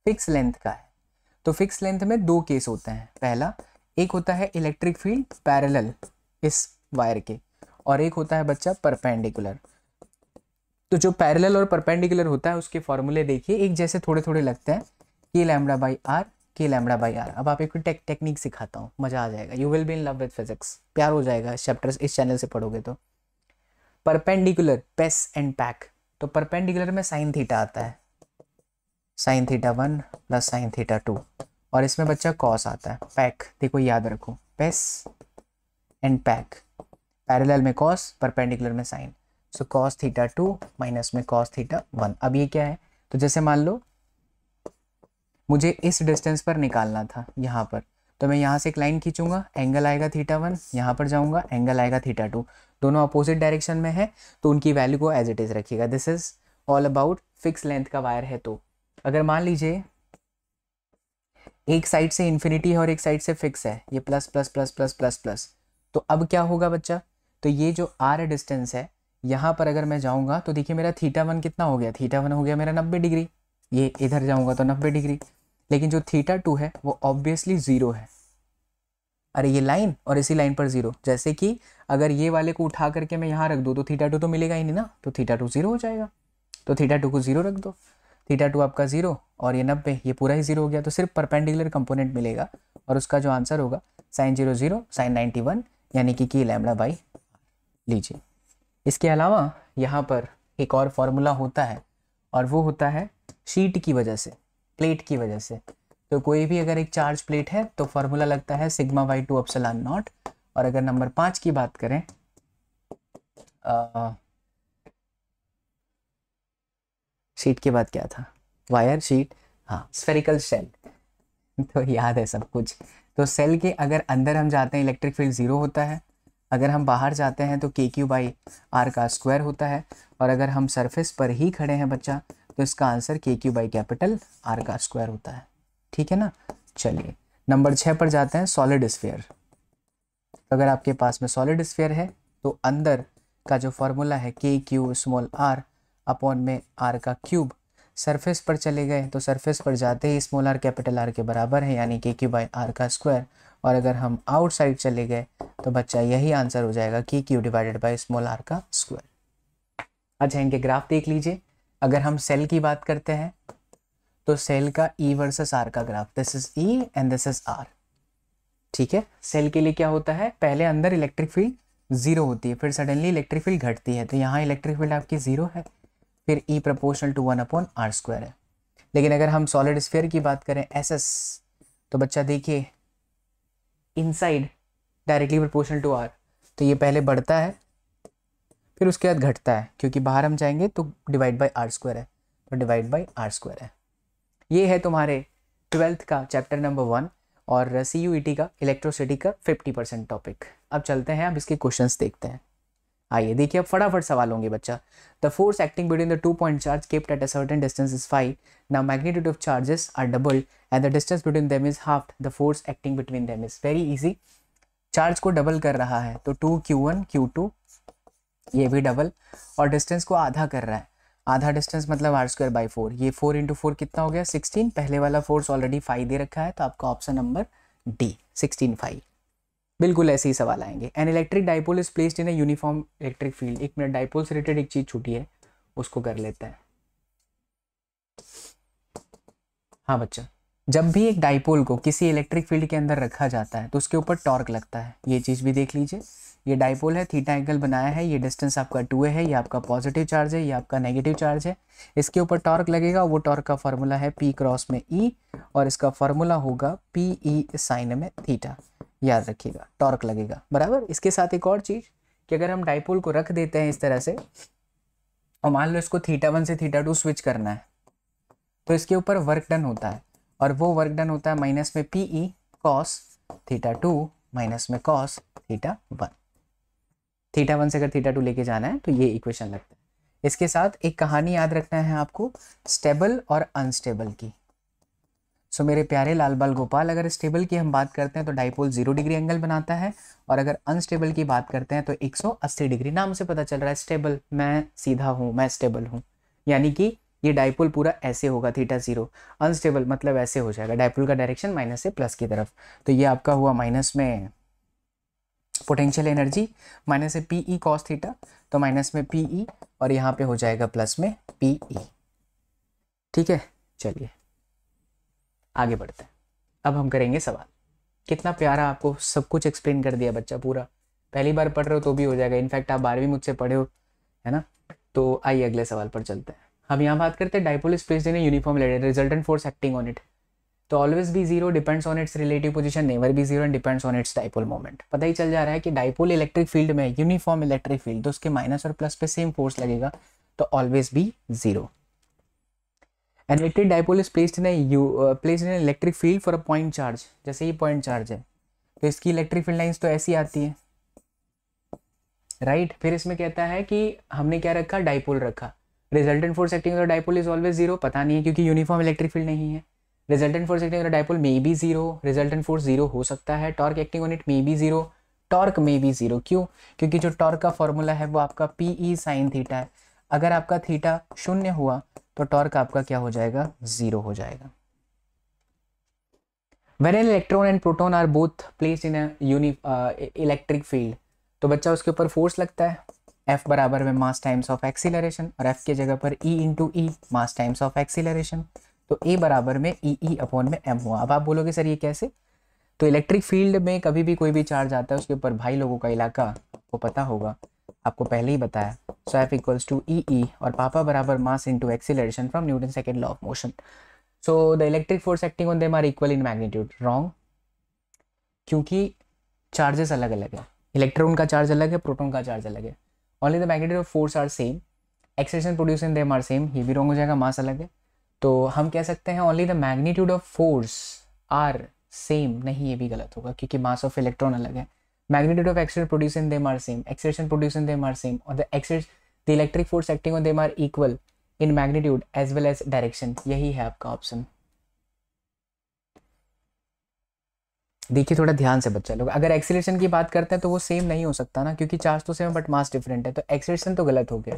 Speaker 1: फिक्स लेंथ का है, तो फिक्स लेंथ में 2 केस होते हैं। पहला एक होता है इलेक्ट्रिक फील्ड पैरेलल इस वायर के, और एक होता है बच्चा परपेंडिकुलर। तो जो पैरेलल और परपेंडिकुलर होता है उसके फॉर्मूले देखिए एक जैसे थोड़े थोड़े लगते हैं, k λ/r k λ/r। अब आप एक टेक्निक सिखाता हूँ, मजा आ जाएगा। You will be in love with physics, प्यार हो जाएगा इस चैप्टर इस चैनल से पढ़ोगे तो। परपेंडिकुलर पेस एंड पैक, तो परपेंडिकुलर में साइन थीटा आता है, sine theta 1 plus sine theta 2, और इसमें बच्चा कॉस आता है। पैक देखो याद रखो, पेस एंड पैक, पैरेलल में कॉस परपेंडिकुलर में sine. So cos theta 2 minus में कॉस थीटा 1। अब ये क्या है? तो जैसे मान लो मुझे इस डिस्टेंस पर निकालना था यहाँ पर, तो मैं यहाँ से एक लाइन खींचूंगा, एंगल आएगा थीटा 1, यहाँ पर जाऊँगा एंगल आएगा थीटा 2, दोनों अपोजिट डायरेक्शन में है तो उनकी वैल्यू को एज इट इज़ रखिएगा। This is all about fix length का वायर है। तो अगर मान लीजिए एक साइड से इन्फिनिटी है और एक साइड से फिक्स है, ये plus plus plus plus plus plus, तो अब क्या होगा बच्चा? तो ये जो r डिस्टेंस है यहाँ पर अगर मैं जाऊँगा तो देखिए मेरा थीटा 1 कितना हो गया? थीटा 1 हो गया मेरा 90 डिग्री। ये इधर जाऊँगा तो 90 डिग्री, लेकिन जो थीटा 2 है वो ऑब्वियसली 0 है। अरे ये लाइन और इसी लाइन पर जीरो, जैसे कि अगर ये वाले को उठा करके मैं यहाँ रख दूँ तो थीटा टू तो मिलेगा ही नहीं ना, तो थीटा टू जीरो हो जाएगा। तो थीटा टू को जीरो रख दो, थीटा टू आपका जीरो और ये 90, ये पूरा ही जीरो हो गया। तो सिर्फ परपेंडिकुलर कंपोनेंट मिलेगा और उसका जो आंसर होगा साइन 0 0 साइन 91 यानी कि लैम्डा बाई लीजिए। इसके अलावा यहाँ पर एक और फॉर्मूला होता है और वो होता है शीट की वजह से, प्लेट की वजह से। तो कोई भी अगर एक चार्ज प्लेट है तो फॉर्मूला लगता है सिग्मा बाई 2 एप्सिलॉन नॉट। और अगर नंबर 5 की बात करें शीट के बाद क्या था, वायर शीट, हाँ स्फेरिकल शेल, तो याद है सब कुछ। तो सेल के अगर अंदर हम जाते हैं इलेक्ट्रिक फील्ड जीरो होता है, अगर हम बाहर जाते हैं तो के क्यू बाई आर का स्क्वायर होता है, और अगर हम सरफेस पर ही खड़े हैं बच्चा तो इसका आंसर के क्यू बाई कैपिटल आर का स्क्वायर होता है। ठीक है ना। चलिए नंबर 6 पर जाते हैं, सॉलिड स्फीयर। तो अगर आपके पास में सॉलिड स्फीयर है तो अंदर का जो फॉर्मूला है के क्यू स्मॉल आर अपॉन में आर का क्यूब, सरफेस पर चले गए तो सरफेस पर जाते ही स्मॉल आर कैपिटल आर के बराबर है यानी के क्यू बाई आर का स्क्वायर। और अगर हम आउटसाइड चले गए तो बच्चा यही आंसर हो जाएगा K Q divided by small R का स्क्वायर। अच्छा इनके ग्राफ देख लीजिए। अगर हम सेल की बात करते हैं तो सेल का ई वर्सेस आर का graph, this is E and this is R. ठीक है, सेल के लिए क्या होता है, पहले अंदर इलेक्ट्रिक फील्ड जीरो होती है, फिर सडनली इलेक्ट्रिक फील्ड घटती है, तो यहाँ इलेक्ट्रिक फील्ड आपकी जीरो है, फिर E proportional to 1 upon r square है। लेकिन अगर हम सॉलिड स्फीयर की बात करें एस एस, तो बच्चा देखिए inside directly proportional to R, तो ये पहले बढ़ता है फिर उसके बाद घटता है, क्योंकि बाहर हम जाएंगे तो डिवाइड बाई आर स्क्वायर है, तो डिवाइड बाई आर स्क्वायर है। ये है तुम्हारे 12th का चैप्टर नंबर 1 और CUET का इलेक्ट्रोसिटी का 50% टॉपिक। अब चलते हैं, अब इसके क्वेश्चंस देखते हैं। आइए देखिए, अब फटाफट सवाल होंगे बच्चा। The force acting between the 2 point charge kept at a certain distance is 5. Now magnitude of charges are doubled and the distance between them is halved. The force acting between them is very easy. Charge को डबल कर रहा है तो 2q1 q2 ये भी डबल, और डिस्टेंस को आधा कर रहा है। आधा डिस्टेंस मतलब आर स्क्वायर बाई 4, ये 4 इंटू 4 कितना हो गया 16। पहले वाला फोर्स ऑलरेडी 5 दे रखा है, तो आपका ऑप्शन नंबर डी 16 5। बिल्कुल ऐसे ही सवाल आएंगे। An electric dipole is placed in a uniform electric field. एक मिनट, डाइपोल से रिलेटेड एक चीज छूटी है, उसको कर लेते हैं। हाँ बच्चा, जब भी एक डाइपोल को किसी इलेक्ट्रिक फील्ड के अंदर रखा जाता है तो उसके ऊपर टॉर्क लगता है। ये चीज़ भी देख लीजिए। ये डाइपोल है, थीटा एंगल बनाया है, ये डिस्टेंस आपका 2a है, ये आपका पॉजिटिव चार्ज है, ये आपका नेगेटिव चार्ज है। इसके ऊपर टॉर्क लगेगा, वो टॉर्क का फॉर्मूला है P क्रॉस में E, और इसका फॉर्मूला होगा PE साइन में थीटा। याद रखिएगा, टॉर्क लगेगा बराबर। इसके साथ एक और चीज़ कि अगर हम डाइपोल को रख देते हैं इस तरह से, और मान लो इसको θ1 से θ2 स्विच करना है, तो इसके ऊपर वर्क डन होता है, और वो वर्क डन होता है माइनस में PE कॉस θ2 माइनस में कॉस θ1। θ1 से अगर θ2 लेके जाना है तो ये इक्वेशन लगता है। इसके साथ एक कहानी याद रखना है आपको, स्टेबल और अनस्टेबल की। सो मेरे प्यारे लाल बाल गोपाल, अगर स्टेबल की हम बात करते हैं तो डाइपोल 0 डिग्री एंगल बनाता है, और अगर अनस्टेबल की बात करते हैं तो 180 डिग्री। नाम से पता चल रहा है स्टेबल, मैं सीधा हूँ, मैं स्टेबल हूँ, यानी कि ये डाइपोल पूरा ऐसे होगा θ0। अनस्टेबल मतलब ऐसे हो जाएगा, डाइपोल का डायरेक्शन माइनस से प्लस की तरफ। तो ये आपका हुआ माइनस में पोटेंशियल एनर्जी, माइनस से PE कॉस थीटा, तो माइनस में PE, और यहाँ पे हो जाएगा प्लस में PE। ठीक है, चलिए आगे बढ़ते हैं। अब हम करेंगे सवाल। कितना प्यारा आपको सब कुछ एक्सप्लेन कर दिया बच्चा, पूरा पहली बार पढ़ रहे हो तो भी हो जाएगा। इनफैक्ट आप 12वीं मुझसे पढ़े हो, है ना। तो आइए अगले सवाल पर चलते हैं। हम यहाँ बात करते हैं dipole is placed in a uniform resultant force acting on it. तो always be zero, depends on its relative position, never be zero, and depends on its dipole moment. पता ही चल जा रहा है कि डाइपोल इलेक्ट्रिक फील्ड में, यूनिफॉर्म इलेक्ट्रिक फील्ड, तो उसके माइनस और प्लस पे सेम फोर्स लगेगा, तो always be zero. An electric dipole is placed in an electric field for a point charge. जैसे ये पॉइंट चार्ज है तो इसकी इलेक्ट्रिक फील्ड लाइंस तो ऐसी आती है, राइट। फिर इसमें कहता है कि हमने क्या रखा, डाइपोल रखा। Resultant force acting on the dipole is always zero, पता नहीं है क्योंकि यूनिफॉर्म इलेक्ट्रिक फील्ड नहीं है। Resultant force acting on the dipole may be zero, resultant force zero हो सकता है। Torque acting on it may be zero, torque may be zero. क्यों? क्योंकि जो टॉर्क का फॉर्मूला है वो आपका PE साइन थीटा है। अगर आपका थीटा 0 हुआ तो टॉर्क आपका क्या हो जाएगा, 0 हो जाएगा। When an electron and proton are both placed in electric field, तो बच्चा उसके ऊपर फोर्स लगता है F बराबर में मास टाइम्स ऑफ एक्सीलरेशन, और F के जगह पर E into E mass times of acceleration, तो A बराबर में ई अपॉन में m हुआ। अब आप बोलोगे सर ये कैसे? तो इलेक्ट्रिक फील्ड में कभी भी कोई भी चार्ज आता है उसके ऊपर भाई लोगों का इलाका आपको पता होगा, आपको पहले ही बताया। So F equals to E और पापा बराबर mass into acceleration from Newton second law of motion. So the electric force acting on them are equal in magnitude. Wrong, क्योंकि चार्जेस अलग अलग है, इलेक्ट्रॉन का चार्ज अलग है, प्रोटॉन का चार्ज अलग है। Only the magnitude of force are same, acceleration produce in them are same, ये भी रॉन्ग हो जाएगा, मास अलग है। तो हम कह सकते हैं only the magnitude of force are same, नहीं ये भी गलत होगा क्योंकि मास ऑफ इलेक्ट्रॉन अलग है। Magnitude of acceleration produce in them are same, acceleration produce in them are same, और the electric force acting on them are equal in magnitude as well as direction. यही है आपका ऑप्शन। देखिए थोड़ा ध्यान से बच्चा लोग, अगर एक्सीलरेशन की बात करते हैं तो वो सेम नहीं हो सकता ना, क्योंकि चार्ज तो सेम बट मास डिफरेंट है, तो एक्सीलरेशन तो गलत हो गया।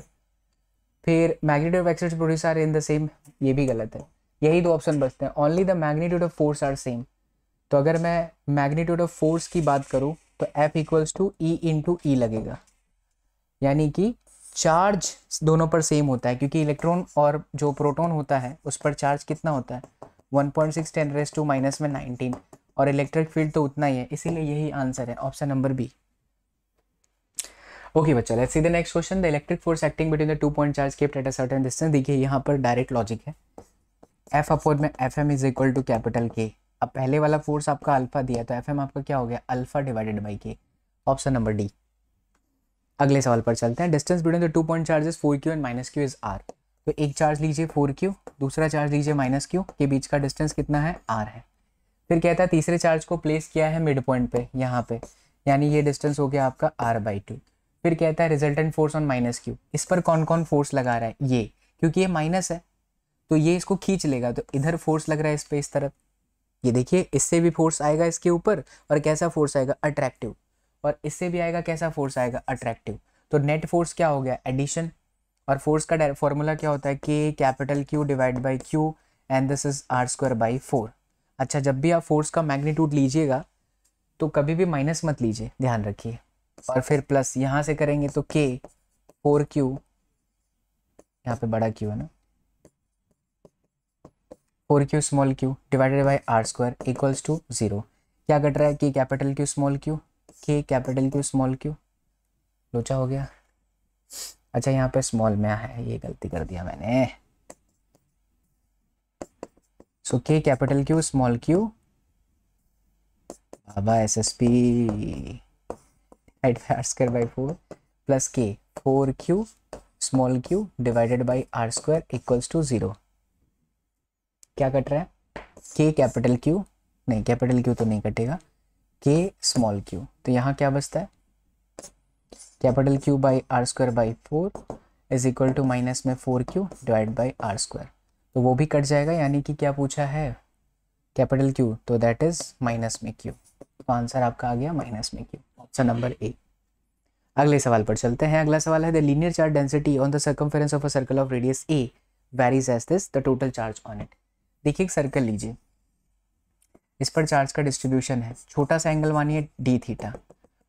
Speaker 1: फिर magnitude of acceleration produce are in the same, ये भी गलत है। यही दो ऑप्शन बचते हैं, only the magnitude of force are same. तो अगर मैं मैग्नीट्यूड ऑफ फोर्स की बात करूँ तो F equals to E into E लगेगा, यानी कि चार्ज दोनों पर सेम होता है, क्योंकि इलेक्ट्रॉन और जो प्रोटॉन होता है उस पर चार्ज कितना होता है 1.6 10⁻⁻⁻⁹ और इलेक्ट्रिक फील्ड तो उतना ही है, इसीलिए यही आंसर है ऑप्शन नंबर बी। ओके बच्चा, let's see the next question. The electric force acting between the 2 point charge kept at a certain distance. देखिए यहाँ पर डायरेक्ट लॉजिक है, F अपॉन में Fm is equal to capital K। अब पहले वाला फोर्स आपका अल्फा दिया, तो Fm आपका क्या हो गया alpha divided by K, option number D. अगले सवाल पर चलते हैं। Distance between the 2 point charges 4q and -q is r। तो एक चार्ज लीजिए 4q, दूसरा चार्ज लीजिए -q, के बीच का डिस्टेंस कितना है r है। फिर कहता है तीसरे चार्ज को प्लेस किया है मिड पॉइंट पे, यहाँ पे, यानी ये डिस्टेंस हो गया आपका r/2। फिर कहता है रिजल्टेंट फोर्स ऑन -q, इस पर कौन कौन फोर्स लगा रहा है, ये, क्योंकि ये माइनस है तो ये इसको खींच लेगा, तो इधर फोर्स लग रहा है इस पे, इस तरफ। ये देखिए इससे भी फोर्स आएगा इसके ऊपर, और कैसा फोर्स आएगा अट्रैक्टिव, और इससे भी आएगा कैसा फोर्स आएगा अट्रैक्टिव। तो नेट फोर्स क्या हो गया एडिशन, और फोर्स का फॉर्मूला क्या होता है K capital Q divide by Q and this is r²/4। अच्छा, जब भी आप फोर्स का मैग्नीट्यूड लीजिएगा तो कभी भी माइनस मत लीजिए, ध्यान रखिए, और फिर प्लस यहाँ से करेंगे तो K 4Q, यहाँ पे बड़ा Q है ना, 4Q small q divided by r² equals to 0। क्या कट रहा है K capital Q small q, K capital Q small q, लोचा हो गया। अच्छा यहाँ पे स्मॉल में है, ये गलती कर दिया मैंने। सो K capital Q small q, बाबा SSP r²/4 plus K 4Q small q divided by r² equals to 0। क्या कट रहा है K कैपिटल Q, नहीं कैपिटल Q तो नहीं कटेगा, K स्मॉल q, तो यहाँ क्या बचता है capital Q by r²/4 is equal to minus में 4Q डिवाइड बाई r², तो वो भी कट जाएगा, यानी कि क्या पूछा है कैपिटल Q, तो दैट इज माइनस में Q, तो आंसर आपका आ गया माइनस में Q, ऑप्शन नंबर ए। अगले सवाल पर चलते हैं। अगला सवाल है the linear charge density on the circumference of a circle of radius a varies as this the total charge on it. देखिए एक सर्कल लीजिए, इस पर चार्ज का डिस्ट्रीब्यूशन है, छोटा सा एंगल मानिए d थीटा,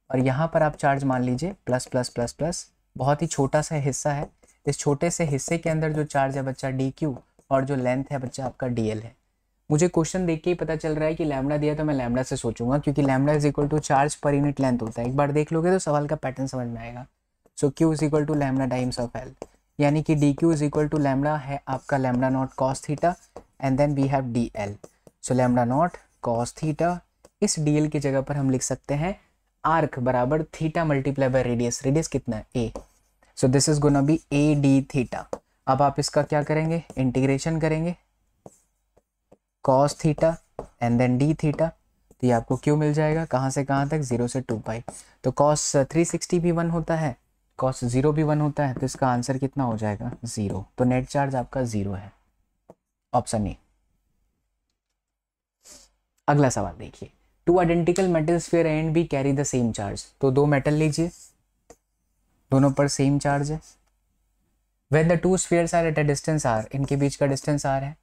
Speaker 1: और यहाँ पर आप चार्ज मान लीजिए प्लस प्लस प्लस प्लस, बहुत ही छोटा सा हिस्सा है, इस छोटे से हिस्से के अंदर जो चार्ज है बच्चा dq, और जो लेंथ है बच्चा आपका dl है। मुझे क्वेश्चन देख के ही पता चल रहा है कि लैम्डा दिया तो मैं लैम्डा से सोचूंगा, क्योंकि lambda is equal to charge per unit length होता है, एक बार देख लोगे तो सवाल का पैटर्न समझ में आएगा। So q is equal to lambda times of l, यानी कि dq is equal to lambda है आपका lambda not cos theta and then we have dl। So lambda not cos theta, इस dl की जगह पर हम लिख सकते हैं आर्क बराबर theta multiply by radius, radius कितना है a, so this is gonna be a d theta. अब आप इसका क्या करेंगे इंटीग्रेशन करेंगे cos theta and then d theta, तो ये आपको q मिल जाएगा, कहाँ से कहाँ तक 0 से 2π, तो cos 360 भी 1 होता है, cos 0 भी 1 होता है, तो इसका आंसर कितना हो जाएगा 0, तो नेट चार्ज आपका 0 है, ऑप्शन ए। अगला सवाल देखिए, two identical metal sphere A and B carry the same charge. तो दो मेटल लीजिए, दोनों पर सेम चार्ज है। When the two spheres are at a distance r, इनके बीच का डिस्टेंस r है,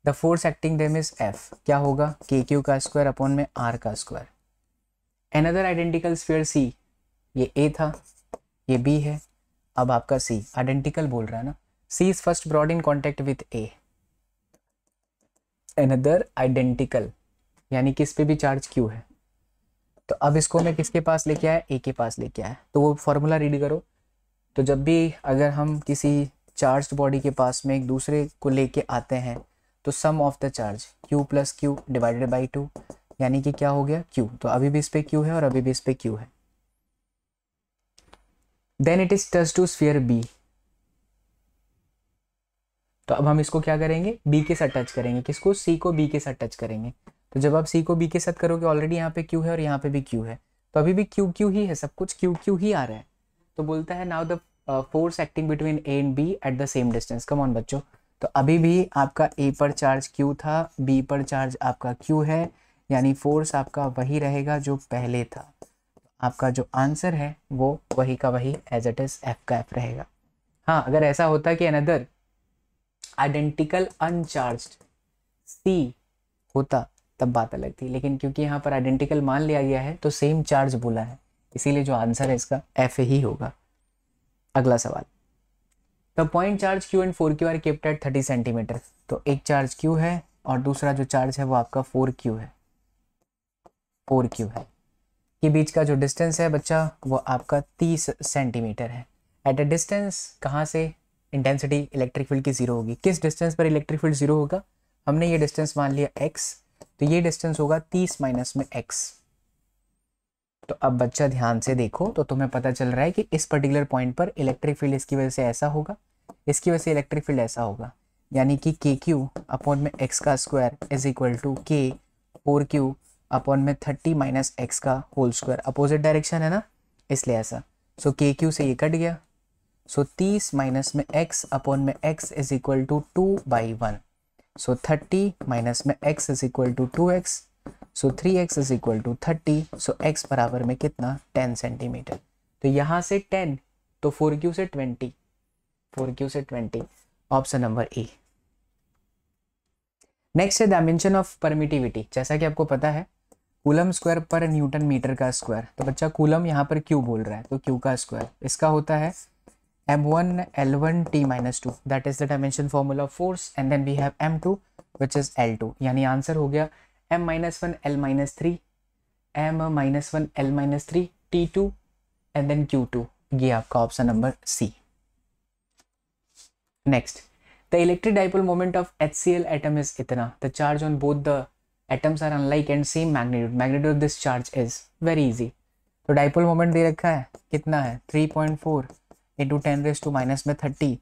Speaker 1: the force acting them is F, क्या होगा के क्यू का स्क्वायर अपॉन में आर का square. Another identical sphere C, ये ए था ये बी है, अब आपका सी आइडेंटिकल बोल रहा है ना, C is first brought in contact with A. Another identical यानी कि इस पे भी चार्ज क्यू है, तो अब इसको मैं किसके पास लेके आया, ए के पास लेके आया, तो वो फॉर्मूला रीड करो। तो जब भी अगर हम किसी चार्ज्ड बॉडी के पास में एक दूसरे को लेके आते हैं तो sum of the charge q plus Q divided by 2, यानी कि क्या हो गया q, तो अभी भी इस पे q है और अभी भी इस पे q है। Then it is touch to sphere b, तो अब हम इसको क्या करेंगे b के साथ टच करेंगे, किसको c को b के साथ टच करेंगे। तो जब आप c को b के साथ करोगे ऑलरेडी यहाँ पे q है और यहाँ पे भी q है, तो अभी भी q q ही है, सब कुछ q q ही आ रहा है। तो बोलता है now the force acting between A and B at the same distance. Come on बच्चों, तो अभी भी आपका ए पर चार्ज q था, b पर चार्ज आपका q है, यानी फोर्स आपका वही रहेगा जो पहले था। आपका जो आंसर है वो वही का वही एज इट इज f का f रहेगा। हाँ, अगर ऐसा होता कि अनदर आइडेंटिकल अनचार्ज्ड c होता तब बात अलग थी, लेकिन क्योंकि यहाँ पर आइडेंटिकल मान लिया गया है तो सेम चार्ज बोला है, इसीलिए जो आंसर है इसका f ही होगा। अगला सवाल, the point charge q and 4q are kept at 30 centimetre. तो एक चार्ज q है और दूसरा जो चार्ज है वो आपका 4q है, 4q है, के बीच का जो डिस्टेंस है बच्चा वो आपका 30 सेंटीमीटर है। एट अ डिस्टेंस कहाँ से इंटेंसिटी इलेक्ट्रिक फील्ड की जीरो होगी, किस डिस्टेंस पर इलेक्ट्रिक फील्ड जीरो होगा, हमने ये डिस्टेंस मान लिया x, तो ये डिस्टेंस होगा 30 माइनस में x। तो अब बच्चा ध्यान से देखो तो तुम्हें पता चल रहा है कि इस पर्टिकुलर पॉइंट पर इलेक्ट्रिक फील्ड इसकी वजह से ऐसा होगा, इसकी वजह से इलेक्ट्रिक फील्ड ऐसा होगा, यानी कि के क्यू अपॉन में एक्स का स्क्वायर इज इक्वल टू के 4q अपॉन में 30 माइनस एक्स का होल स्क्वायर। अपोजिट डायरेक्शन है ना, इसलिए ऐसा। सो के क्यू से ये कट गया, सो 30 माइनस में x अपॉन में x is equal to 2/1, so 30 minus में x is equal to 2x, so 3x is equal to 30, so x बराबर में कितना 10 सेंटीमीटर। तो यहाँ से 10 तो 4q से 20, 4q से 20, ऑप्शन नंबर ए। नेक्स्ट है डायमेंशन ऑफ परमिटिविटी। जैसा कि आपको पता है कूलम स्क्वायर पर न्यूटन मीटर का स्क्वायर, तो बच्चा कूलम यहाँ पर क्यू बोल रहा है तो क्यू का स्क्वायर इसका होता है m1 l1 t minus 2, that is the dimension formula of force, and then we have m2 which is l2, यानी आंसर हो गया m minus 1 l minus 3, m minus 1 l minus 3 t2 and then q2, ये आपका option number C. Next, the electric dipole moment of HCl atom is इतना, the charge on both the atoms are unlike and same magnitude, magnitude of this charge is very easy। तो डाइपोल मोमेंट दे रखा है कितना है 3.4 इंटू 10⁻⁻30 में 30,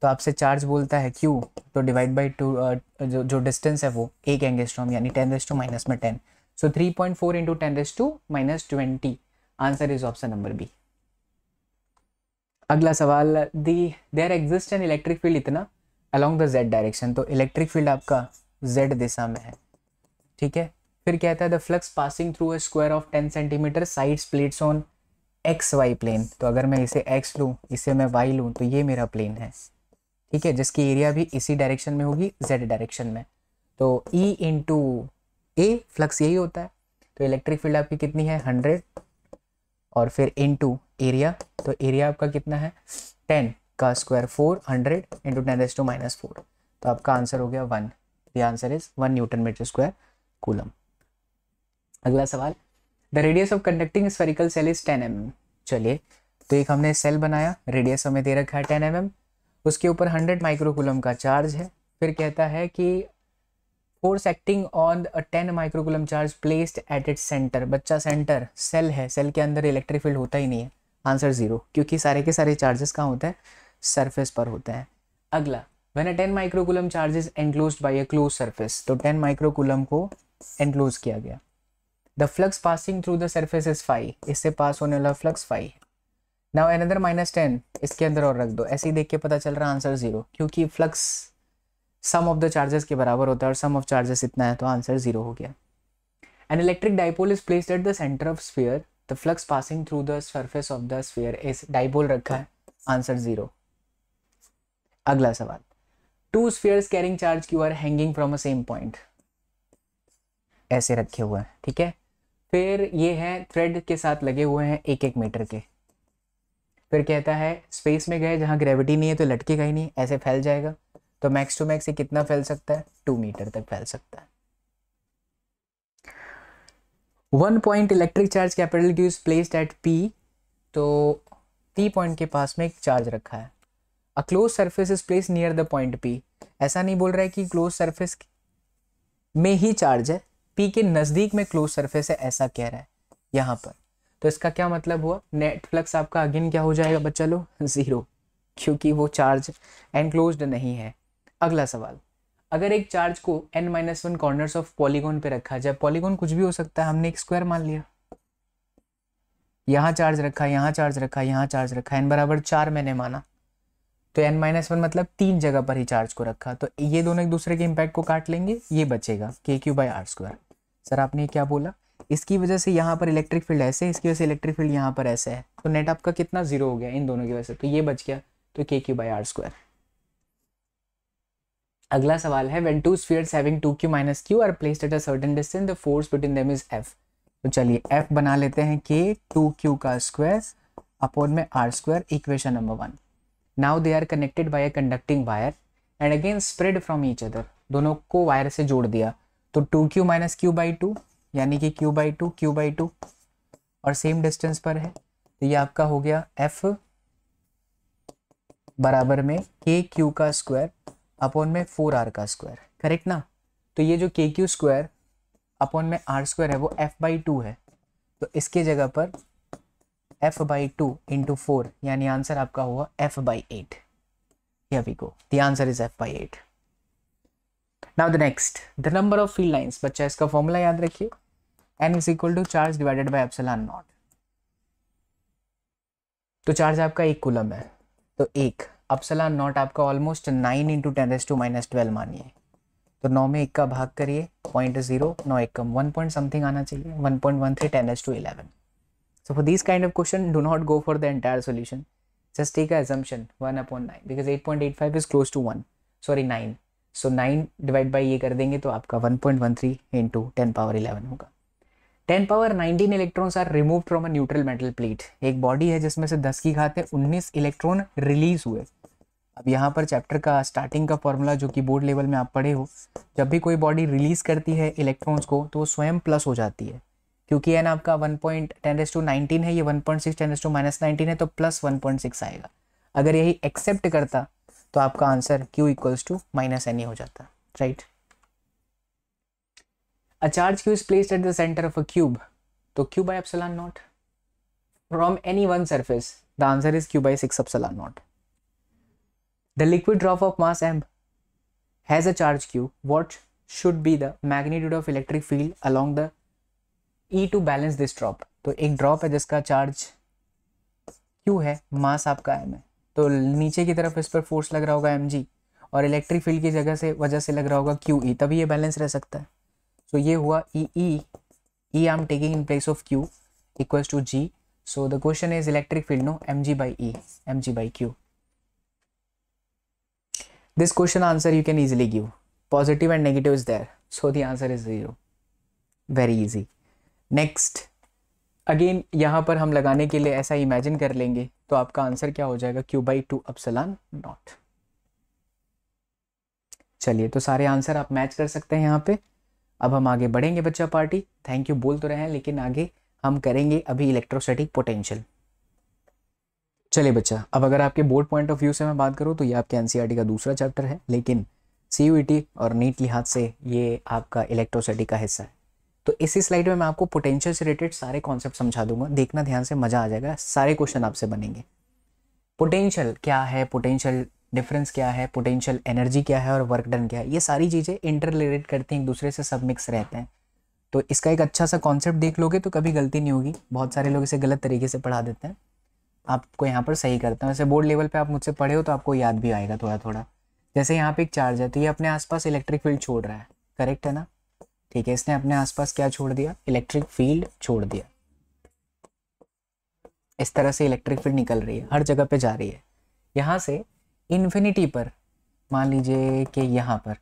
Speaker 1: तो आपसे चार्ज बोलता है Q, तो डिवाइड बाई 2 जो डिस्टेंस है वो एक एंगस्ट्रॉम यानी 10⁻⁻10 में 10, so 3.4 into 10⁻⁻20, answer is option number B. अगला सवाल, there exist an electric field इतना अलोंग द z डायरेक्शन, तो इलेक्ट्रिक फील्ड आपका z दिशा में है, ठीक है। फिर कहता है the flux passing through a square of 10 centimetre sides plates on X Y plane, तो अगर मैं इसे x लूँ इसे मैं y लूँ तो ये मेरा प्लेन है, ठीक है, जिसकी एरिया भी इसी डायरेक्शन में होगी z डायरेक्शन में। तो E इंटू ए फ्लक्स यही होता है, तो इलेक्ट्रिक फील्ड आपकी कितनी है 100 और फिर इंटू एरिया, तो एरिया आपका कितना है 10 का स्क्वायर 400 इंटू 10⁻⁻4, तो आपका आंसर हो गया 1, the answer is 1 newton metre square coulomb. अगला सवाल, the radius of conducting spherical shell is 10 mm। चलिए, तो एक हमने सेल बनाया, रेडियस हमें दे रखा है 10 mm, उसके ऊपर 100 माइक्रोकूलम का चार्ज है। फिर कहता है कि force acting on 10 microcoulomb charge placed at its centre, बच्चा सेंटर सेल है, सेल के अंदर इलेक्ट्रिक फील्ड होता ही नहीं है, आंसर 0, क्योंकि सारे के सारे चार्जेस कहाँ होते हैं सरफेस पर होते हैं। अगला, when a 10 microcoulomb charge is enclosed bye a close surface, तो 10 माइक्रोकूलम को एनक्लोज किया गया। The flux passing through the surface is 5, इससे पास होने वाला फ्लक्स 5। नाउ अनदर -10 इसके अंदर और रख दो, ऐसे ही देख के पता चल रहा है आंसर 0, क्योंकि flux sum of the charges के बराबर होता है और सम ऑफ चार्जेस इतना है, तो आंसर 0 हो गया। An electric dipole is placed at the centre of sphere, the flux passing through the surface of the sphere is, dipole रखा है, आंसर 0। अगला सवाल, to spheres carrying charge Q R hanging from a same point, ऐसे रखे हुए हैं, ठीक है। फिर ये है थ्रेड के साथ लगे हुए हैं 1-1 मीटर के। फिर कहता है स्पेस में गए जहाँ ग्रेविटी नहीं है तो लटकेगा ही नहीं, ऐसे फैल जाएगा। तो मैक्स टू मैक्स ये कितना फैल सकता है, 2 मीटर तक फैल सकता है। 1 point electric charge capital Q is placed at P, तो P पॉइंट के पास में एक चार्ज रखा है। A close surface is place near the point P, ऐसा नहीं बोल रहा है कि क्लोज सरफेस में ही चार्ज है, P के नज़दीक में क्लोज सरफेस है, ऐसा कह रहा है यहाँ पर। तो इसका क्या मतलब हुआ, नेट फ्लक्स आपका अगेन क्या हो जाएगा बच्चा लोग, 0, क्योंकि वो चार्ज एनक्लोज्ड नहीं है। अगला सवाल, अगर एक चार्ज को n-1 कॉर्नर्स ऑफ पॉलीगॉन पे रखा जाए, पॉलीगॉन कुछ भी हो सकता है, हमने एक स्क्वायर मान लिया, यहाँ चार्ज रखा, यहाँ चार्ज रखा, यहाँ चार्ज रखा, n बराबर 4 मैंने माना, तो n-1 मतलब 3 जगह पर ही चार्ज को रखा, तो ये दोनों एक दूसरे के इम्पैक्ट को काट लेंगे, ये बचेगा kq/r²। सर आपने क्या बोला, इसकी वजह से यहाँ पर इलेक्ट्रिक फील्ड ऐसे, इसकी वजह से इलेक्ट्रिक फील्ड यहाँ पर ऐसे है, तो नेट आपका कितना 0 हो गया इन दोनों की वजह से, तो ये बच गया, तो kq/r²। अगला सवाल है when two spheres having 2q - q are placed at a certain distance the force between them is F। तो चलिए F बना लेते हैं k 2q का स्क्वायर अपॉन में r², equation number 1। Now they are connected by a conducting wire and again spread from each other, दोनों को वायर से जोड़ दिया, तो 2q - q/2 यानी कि q/2 और सेम डिस्टेंस पर है, तो ये आपका हो गया F बराबर में kq का स्क्वायर अपॉन में 4r का स्क्वायर, करेक्ट ना। तो ये जो kq² अपॉन में r² है वो f/2 है, तो इसके जगह पर f/2 इंटू 4, यानी आंसर आपका हुआ f/8। Here we go, the answer is f/8। Now the next, the number of field lines, बच्चा इसका फॉर्मूला याद रखिए, n is equal to charge divided by epsilon not. तो चार्ज आपका 1 कूलम है, तो 1 एप्सिलॉन नॉट आपका ऑलमोस्ट 9 × 10⁻12 मानिए, तो 9 में 1 का भाग करिए, 0.0, 9 1 कम 1 पॉइंट समथिंग आना चाहिए, 1.13 10⁻11। So for these kind of question, do not go for the entire solution. Just take a assumption 1/9 because 8.85 is close to 1. Sorry 9. So 9 divide by ये कर देंगे तो आपका 1.13 इंटू 10⁻11 होगा। 10⁻19 electrons are remove from a neutral metal plate. एक बॉडी है जिसमें से 10 की घात 19 इलेक्ट्रॉन रिलीज हुए। अब यहाँ पर चैप्टर का स्टार्टिंग का फॉर्मूला जो कि बोर्ड लेवल में आप पढ़े हो, जब भी कोई बॉडी रिलीज करती है इलेक्ट्रॉन्स को तो वो स्वयं प्लस हो जाती है, क्योंकि एन आपका 1.10⁻19 है, ये 1.6 10⁻19 है, तो प्लस 1.6 आएगा। अगर यही एक्सेप्ट करता तो आपका आंसर Q = -NE हो जाता, right. A charge Q is placed at the centre of a cube, तो Q/ε0 from any one surface, the answer is Q/6ε0। The liquid drop of mass m has a charge Q. What should be the magnitude of electric field along the E to balance this drop? तो एक ड्रॉप है जिसका चार्ज Q है, मास आपका m है, तो नीचे की तरफ इस पर फोर्स लग रहा होगा mg और इलेक्ट्रिक फील्ड की वजह से लग रहा होगा QE, तभी ये बैलेंस रह सकता है। तो ये हुआ E I am taking in place of Q equals to G। So the question is electric field, no mg/E, mg/Q। This question answer you can easily give. Positive and negative is there, so the answer is 0. Very easy. Next, again यहाँ पर हम लगाने के लिए ऐसा इमेजिन कर लेंगे तो आपका आंसर क्या हो जाएगा, Q/2ε0। चलिए, तो सारे आंसर आप मैच कर सकते हैं यहाँ पे। अब हम आगे बढ़ेंगे बच्चा पार्टी, थैंक यू बोल तो रहे हैं, लेकिन आगे हम करेंगे अभी इलेक्ट्रोस्टैटिक पोटेंशियल। चलिए बच्चा, अब अगर आपके बोर्ड पॉइंट ऑफ व्यू से मैं बात करूँ तो ये आपके एनसीईआरटी का दूसरा चैप्टर है, लेकिन सीयूईटी और नीट लिहाज से ये आपका इलेक्ट्रोस्टैटिक का हिस्सा है। तो इसी स्लाइड में मैं आपको पोटेंशियल से रिलेटेड सारे कॉन्सेप्ट समझा दूंगा, देखना ध्यान से, मजा आ जाएगा, सारे क्वेश्चन आपसे बनेंगे। पोटेंशियल क्या है, पोटेंशियल डिफरेंस क्या है, पोटेंशियल एनर्जी क्या है और वर्क डन क्या है, ये सारी चीज़ें इंटर रिलेटेड करती हैं, एक दूसरे से सब मिक्स रहते हैं। तो इसका एक अच्छा सा कॉन्सेप्ट देख लोगे तो कभी गलती नहीं होगी। बहुत सारे लोग इसे गलत तरीके से पढ़ा देते हैं, आपको यहाँ पर सही करता हूँ। वैसे बोर्ड लेवल पे आप मुझसे पढ़े हो तो आपको याद भी आएगा थोड़ा थोड़ा। जैसे यहाँ पे एक चार्ज है तो ये अपने आसपास इलेक्ट्रिक फील्ड छोड़ रहा है, करेक्ट है ना, ठीक है। इसने अपने आसपास क्या छोड़ दिया, इलेक्ट्रिक फील्ड छोड़ दिया। इस तरह से इलेक्ट्रिक फील्ड निकल रही है, हर जगह पे जा रही है। यहाँ से इन्फिनिटी पर मान लीजिए कि यहाँ पर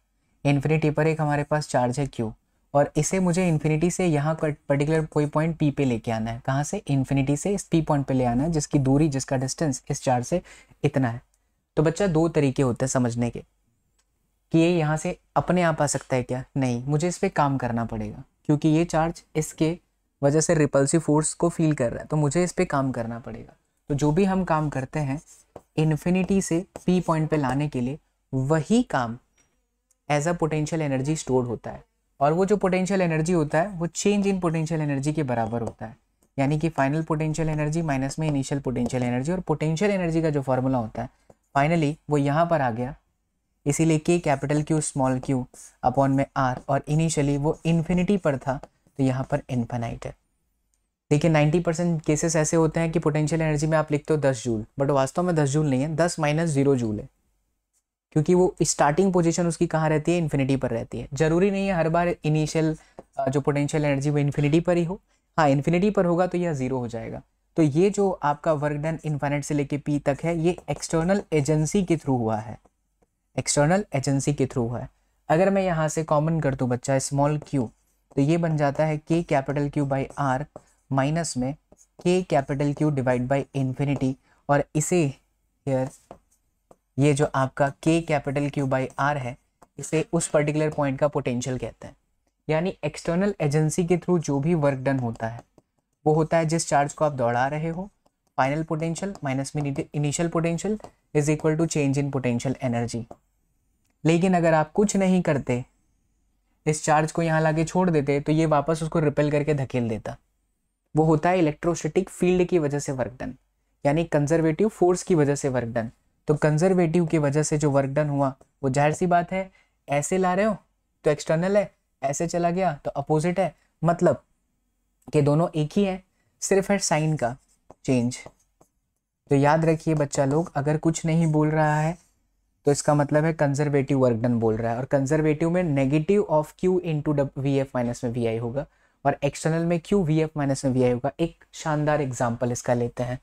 Speaker 1: इन्फिनिटी पर एक हमारे पास चार्ज है Q, और इसे मुझे इन्फिनिटी से यहाँ पर्टिकुलर कोई पॉइंट P पे लेके आना है। कहाँ से? इन्फिनिटी से इस P पॉइंट पे ले आना है, जिसकी दूरी, जिसका डिस्टेंस इस चार्ज से इतना है। तो बच्चा दो तरीके होते हैं समझने के कि ये यहाँ से अपने आप आ सकता है क्या? नहीं, मुझे इस पर काम करना पड़ेगा, क्योंकि ये चार्ज इसके वजह से रिपल्सिव फोर्स को फील कर रहा है, तो मुझे इस पर काम करना पड़ेगा। तो जो भी हम काम करते हैं इन्फिनिटी से P पॉइंट पे लाने के लिए, वही काम as a potential energy stored होता है, और वो जो पोटेंशियल एनर्जी होता है वो चेंज इन पोटेंशियल एनर्जी के बराबर होता है। यानी कि फाइनल पोटेंशियल एनर्जी माइनस में इनिशियल पोटेंशियल एनर्जी, और पोटेंशियल एनर्जी का जो फॉर्मूला होता है फाइनली वो यहाँ पर आ गया। इसीलिए के capital Q small q upon में R, और इनिशियली वो इन्फिनिटी पर था तो यहाँ पर इनफाइनाइट है। देखिए 90% केसेस ऐसे होते हैं कि पोटेंशियल एनर्जी में आप लिखते हो 10 जूल, बट वास्तव में 10 जूल नहीं है, 10 माइनस 0 जूल है, क्योंकि वो स्टार्टिंग पोजीशन उसकी कहाँ रहती है? इन्फिनिटी पर रहती है। जरूरी नहीं है हर बार इनिशियल जो पोटेंशियल एनर्जी वो इन्फिनिटी पर ही हो। हाँ, इन्फिनिटी पर होगा तो यह 0 हो जाएगा। तो ये जो आपका वर्क डन इनफाइनाइट से लेके P तक है, ये एक्सटर्नल एजेंसी के थ्रू हुआ है, एक्सटर्नल एजेंसी के थ्रू हुआ है। अगर मैं यहाँ से कॉमन कर दूँ बच्चा स्मॉल q, तो ये बन जाता है K capital Q by R minus में K capital Q divide by infinity, और इसे हियर ये जो आपका K capital Q by R है, इसे उस पर्टिकुलर पॉइंट का पोटेंशियल कहते हैं। यानी एक्सटर्नल एजेंसी के थ्रू जो भी वर्क डन होता है वो होता है जिस चार्ज को आप दौड़ा रहे हो, फाइनल पोटेंशियल माइनस में initial potential is equal to change in potential energy. लेकिन अगर आप कुछ नहीं करते, इस चार्ज को यहाँ लाके छोड़ देते, तो ये वापस उसको रिपेल करके धकेल देता। वो होता है इलेक्ट्रोस्टैटिक फील्ड की वजह से वर्क डन, यानी कंजर्वेटिव फोर्स की वजह से वर्क डन। तो कंजर्वेटिव की वजह से जो वर्क डन हुआ वो जाहिर सी बात है, ऐसे ला रहे हो तो एक्सटर्नल है, ऐसे चला गया तो अपोजिट है, मतलब कि दोनों एक ही है, सिर्फ है साइन का चेंज। तो याद रखिए बच्चा लोग, अगर कुछ नहीं बोल रहा है तो इसका मतलब है कंजर्वेटिव वर्क डन बोल रहा है, और कंजर्वेटिव में negative of Q into VF minus में VI होगा, और एक्सटर्नल में Q VF माइनस में VI होगा। एक शानदार एग्जाम्पल इसका लेते हैं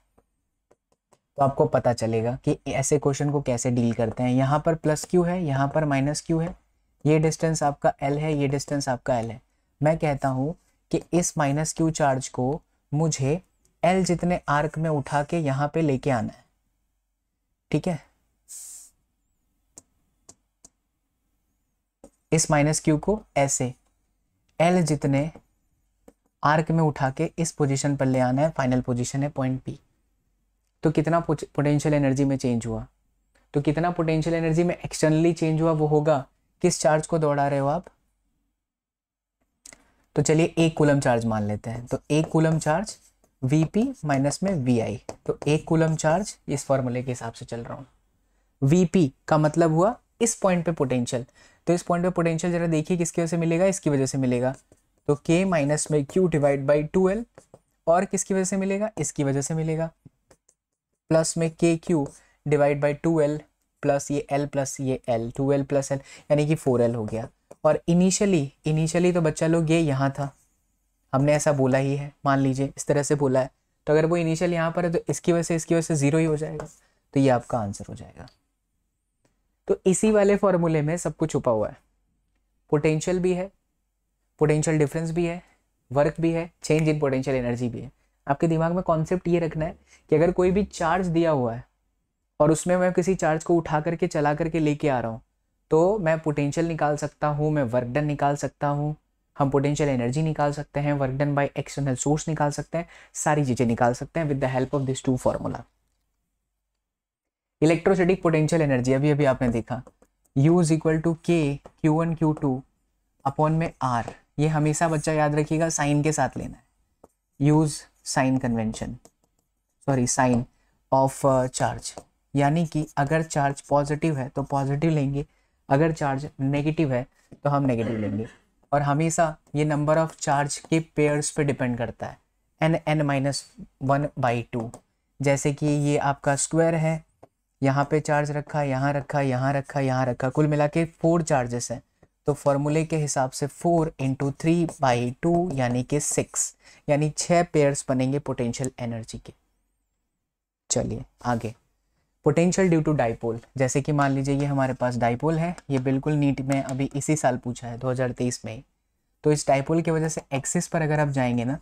Speaker 1: तो आपको पता चलेगा कि ऐसे क्वेश्चन को कैसे डील करते हैं। यहाँ पर प्लस Q है, यहाँ पर माइनस Q है, ये डिस्टेंस आपका L है, ये डिस्टेंस आपका L है। मैं कहता हूँ कि इस माइनस Q चार्ज को मुझे L जितने आर्क में उठा के यहाँ पे लेके आना है, ठीक है। इस माइनस Q को ऐसे L जितने आर्क में उठा के इस पोजीशन पर ले आना है, फाइनल पोजीशन है पॉइंट P। तो कितना पोटेंशियल एनर्जी में चेंज हुआ? तो कितना पोटेंशियल एनर्जी में एक्सटर्नली चेंज हुआ वो होगा किस चार्ज को दौड़ा रहे हो आप? तो चलिए 1 कूलम चार्ज मान लेते हैं। तो 1 कूलम चार्ज Vp माइनस में Vi, तो 1 कूलम चार्ज, इस फॉर्मूले के हिसाब से चल रहा हूँ। Vp का मतलब हुआ इस पॉइंट पे पोटेंशियल, तो इस पॉइंट पे पोटेंशियल जरा देखिए किसकी वजह से मिलेगा? इसकी वजह से मिलेगा। तो K माइनस में Q डिवाइड बाई 2L, और किसकी वजह से मिलेगा? इसकी वजह से मिलेगा, प्लस में KQ divide by 2L plus ये L प्लस ये L, 2L प्लस L, यानी कि 4L हो गया। और इनिशियली तो बच्चा लोग ये यहाँ था, हमने ऐसा बोला ही है, मान लीजिए इस तरह से बोला है, तो अगर वो इनिशियल यहाँ पर है तो इसकी वजह से 0 ही हो जाएगा, तो ये आपका आंसर हो जाएगा। तो इसी वाले फॉर्मूले में सब कुछ छुपा हुआ है, पोटेंशियल भी है, पोटेंशियल डिफरेंस भी है, वर्क भी है, चेंज इन पोटेंशियल एनर्जी भी है। आपके दिमाग में कॉन्सेप्ट ये रखना है कि अगर कोई भी चार्ज दिया हुआ है और उसमें मैं किसी चार्ज को उठा करके चला करके लेके आ रहा हूँ, तो मैं पोटेंशियल निकाल सकता हूँ, मैं वर्क डन निकाल सकता हूँ, हम पोटेंशियल एनर्जी निकाल सकते हैं, work done by external source निकाल सकते हैं, सारी चीज़ें निकाल सकते हैं with the help of this 2 formula. Electrostatic potential energy अभी अभी आपने देखा, U is equal to K Q1 Q2 upon में R। ये हमेशा बच्चा याद रखिएगा साइन के साथ लेना है, use sign convention, sorry sign of charge. यानी कि अगर चार्ज पॉजिटिव है तो पॉजिटिव लेंगे, अगर चार्ज नेगेटिव है तो हम नेगेटिव लेंगे। और हमेशा ये नंबर ऑफ चार्ज के पेयर्स पे डिपेंड करता है, n(n-1/2)। जैसे कि ये आपका स्क्वायर है, यहाँ पे चार्ज रखा, यहाँ रखा, यहाँ रखा, यहाँ रखा, कुल मिला के 4 चार्जेस हैं। तो फॉर्मूले के हिसाब से 4 × 3/2 यानी कि 6, यानी 6 पेयर्स बनेंगे पोटेंशियल एनर्जी के। चलिए आगे, पोटेंशियल ड्यू टू डाइपोल, जैसे कि मान लीजिए ये हमारे पास डाइपोल है, ये बिल्कुल नीट में अभी इसी साल पूछा है 2023 में ही। तो इस डाइपोल की वजह से एक्सिस पर अगर आप जाएंगे ना,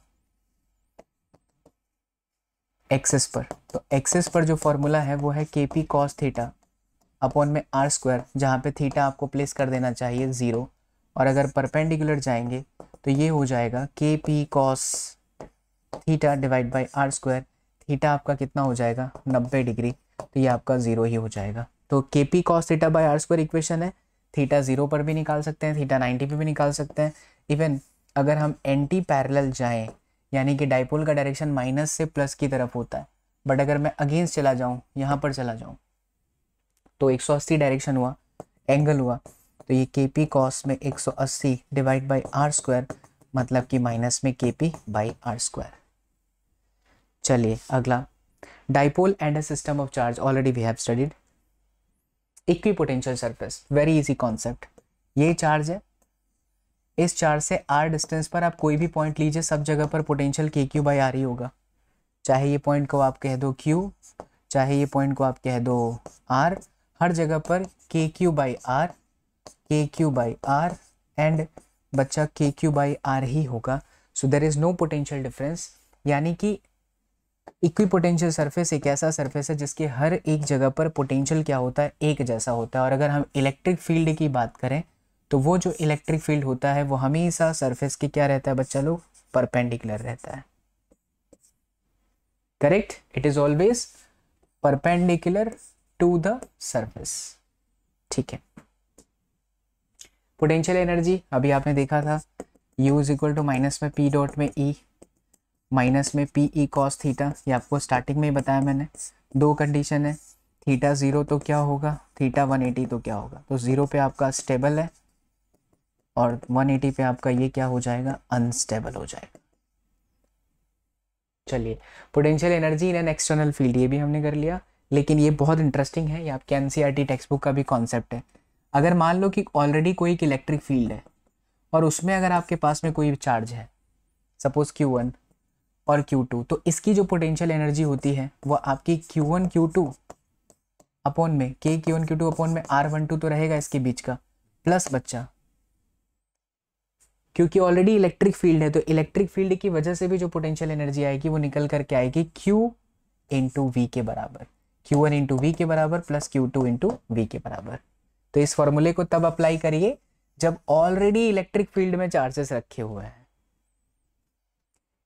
Speaker 1: एक्सिस पर, तो एक्सिस पर जो फॉर्मूला है वो है के पी कॉस थीटा अपॉन में आर स्क्वायर, जहाँ पे थीटा आपको प्लेस कर देना चाहिए 0। और अगर परपेंडिकुलर जाएंगे तो ये हो जाएगा K P cos theta divide by R square. Theta आपका कितना हो जाएगा 90 डिग्री, तो ये आपका 0 ही हो जाएगा। तो K P cos theta by R square equation है, थीटा 0 पर भी निकाल सकते हैं, थीटा 90 पे भी निकाल सकते हैं। इवन अगर हम एंटी पैरेलल जाएं, यानी कि डाइपोल का डायरेक्शन माइनस से प्लस की तरफ होता है, बट अगर मैं अगेंस्ट चला जाऊं, यहाँ पर चला जाऊं, तो 180 डायरेक्शन हुआ, एंगल हुआ, तो ये के पी कॉस में 180 डिवाइड बाई आर स्क्वायर, मतलब कि माइनस में के पी बाई आर स्क्वायर। चलिए अगला, dipole and a system of charge, already we have studied. Equipotential surface, very easy concept. ये चार्ज है, इस चार्ज से आर डिस्टेंस पर आप कोई भी पॉइंट लीजिए, सब जगह पर पोटेंशियल के क्यू बाई आर ही होगा। चाहे ये पॉइंट को आप कह दो क्यू, चाहे ये पॉइंट को आप कह दो आर, हर जगह पर K Q by R, K Q by R and बच्चा के क्यू बाई आर ही होगा। So there is no potential difference, यानी कि इक्विपोटेंशियल सरफेस एक ऐसा सरफेस है जिसके हर एक जगह पर पोटेंशियल क्या होता है, एक जैसा होता है। और अगर हम इलेक्ट्रिक फील्ड की बात करें तो वो जो इलेक्ट्रिक फील्ड होता है वो हमेशा सरफेस के क्या रहता है बच्चा लोग, परपेंडिकुलर रहता है। Correct, it is always perpendicular to the surface. ठीक है, पोटेंशियल एनर्जी अभी आपने देखा था, U is equal to minus में पी डॉट में ई माइनस में पी ई कॉस थीटा। ये आपको स्टार्टिंग में ही बताया मैंने। दो कंडीशन है, थीटा 0 तो क्या होगा, थीटा 180 तो क्या होगा। तो 0 पे आपका स्टेबल है और 180 पे आपका ये क्या हो जाएगा, अनस्टेबल हो जाएगा। चलिए, potential energy in an external field, ये भी हमने कर लिया। लेकिन ये बहुत इंटरेस्टिंग है, ये आपके एनसीईआरटी टेक्स्ट बुक का भी कॉन्सेप्ट है। अगर मान लो कि ऑलरेडी कोई एक इलेक्ट्रिक फील्ड है और उसमें अगर आपके पास में कोई चार्ज है, सपोज Q1 और Q2, तो इसकी जो पोटेंशियल एनर्जी होती है वो आपकी Q1 Q2 अपॉन में के Q1 Q2 अपॉन में R12 तो रहेगा इसके बीच का, प्लस बच्चा, क्योंकि ऑलरेडी इलेक्ट्रिक फील्ड है तो इलेक्ट्रिक फील्ड की वजह से भी जो पोटेंशियल एनर्जी आएगी वो निकल करके आएगी Q इंटू वी के बराबर, Q1 इंटू वी के बराबर प्लस Q2 इंटू वी के बराबर। तो इस फॉर्मूले को तब अप्लाई करिए जब ऑलरेडी इलेक्ट्रिक फील्ड में चार्जेस रखे हुए हैं।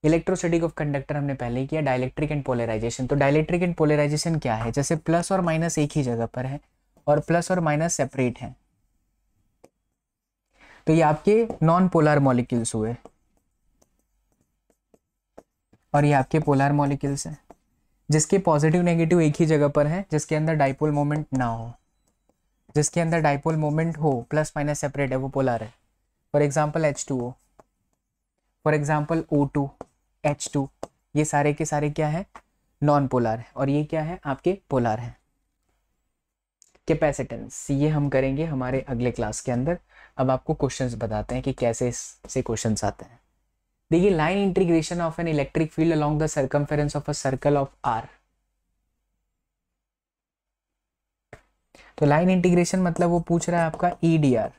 Speaker 1: इलेक्ट्रोस्टैटिक ऑफ कंडक्टर हमने पहले ही किया, डाइलेक्ट्रिक एंड पोलराइजेशन। तो डाइलेक्ट्रिक एंड पोलराइजेशन क्या है, जैसे प्लस और माइनस एक ही जगह पर है और प्लस और माइनस सेपरेट है, तो ये आपके नॉन पोलर मॉलिक्यूल्स हुए और ये आपके पोलर मॉलिक्यूल्स हैं, जिसके पॉजिटिव नेगेटिव एक ही जगह पर है, जिसके अंदर डाइपोल मोमेंट ना हो। जिसके अंदर डाइपोल मोमेंट हो, प्लस माइनस सेपरेट है, वो पोलर है। For example H2O, for example O2, H2, ये सारे के सारे क्या है, नॉन पोलर है, और ये क्या है आपके पोलर है। कैपेसिटेंस ये हम करेंगे हमारे अगले क्लास के अंदर। अब आपको क्वेश्चंस बताते हैं कि कैसे इससे क्वेश्चंस आते हैं। देखिए, line integration of N electric field along the circumference of a circle of R। तो लाइन इंटीग्रेशन मतलब वो पूछ रहा है आपका EDR,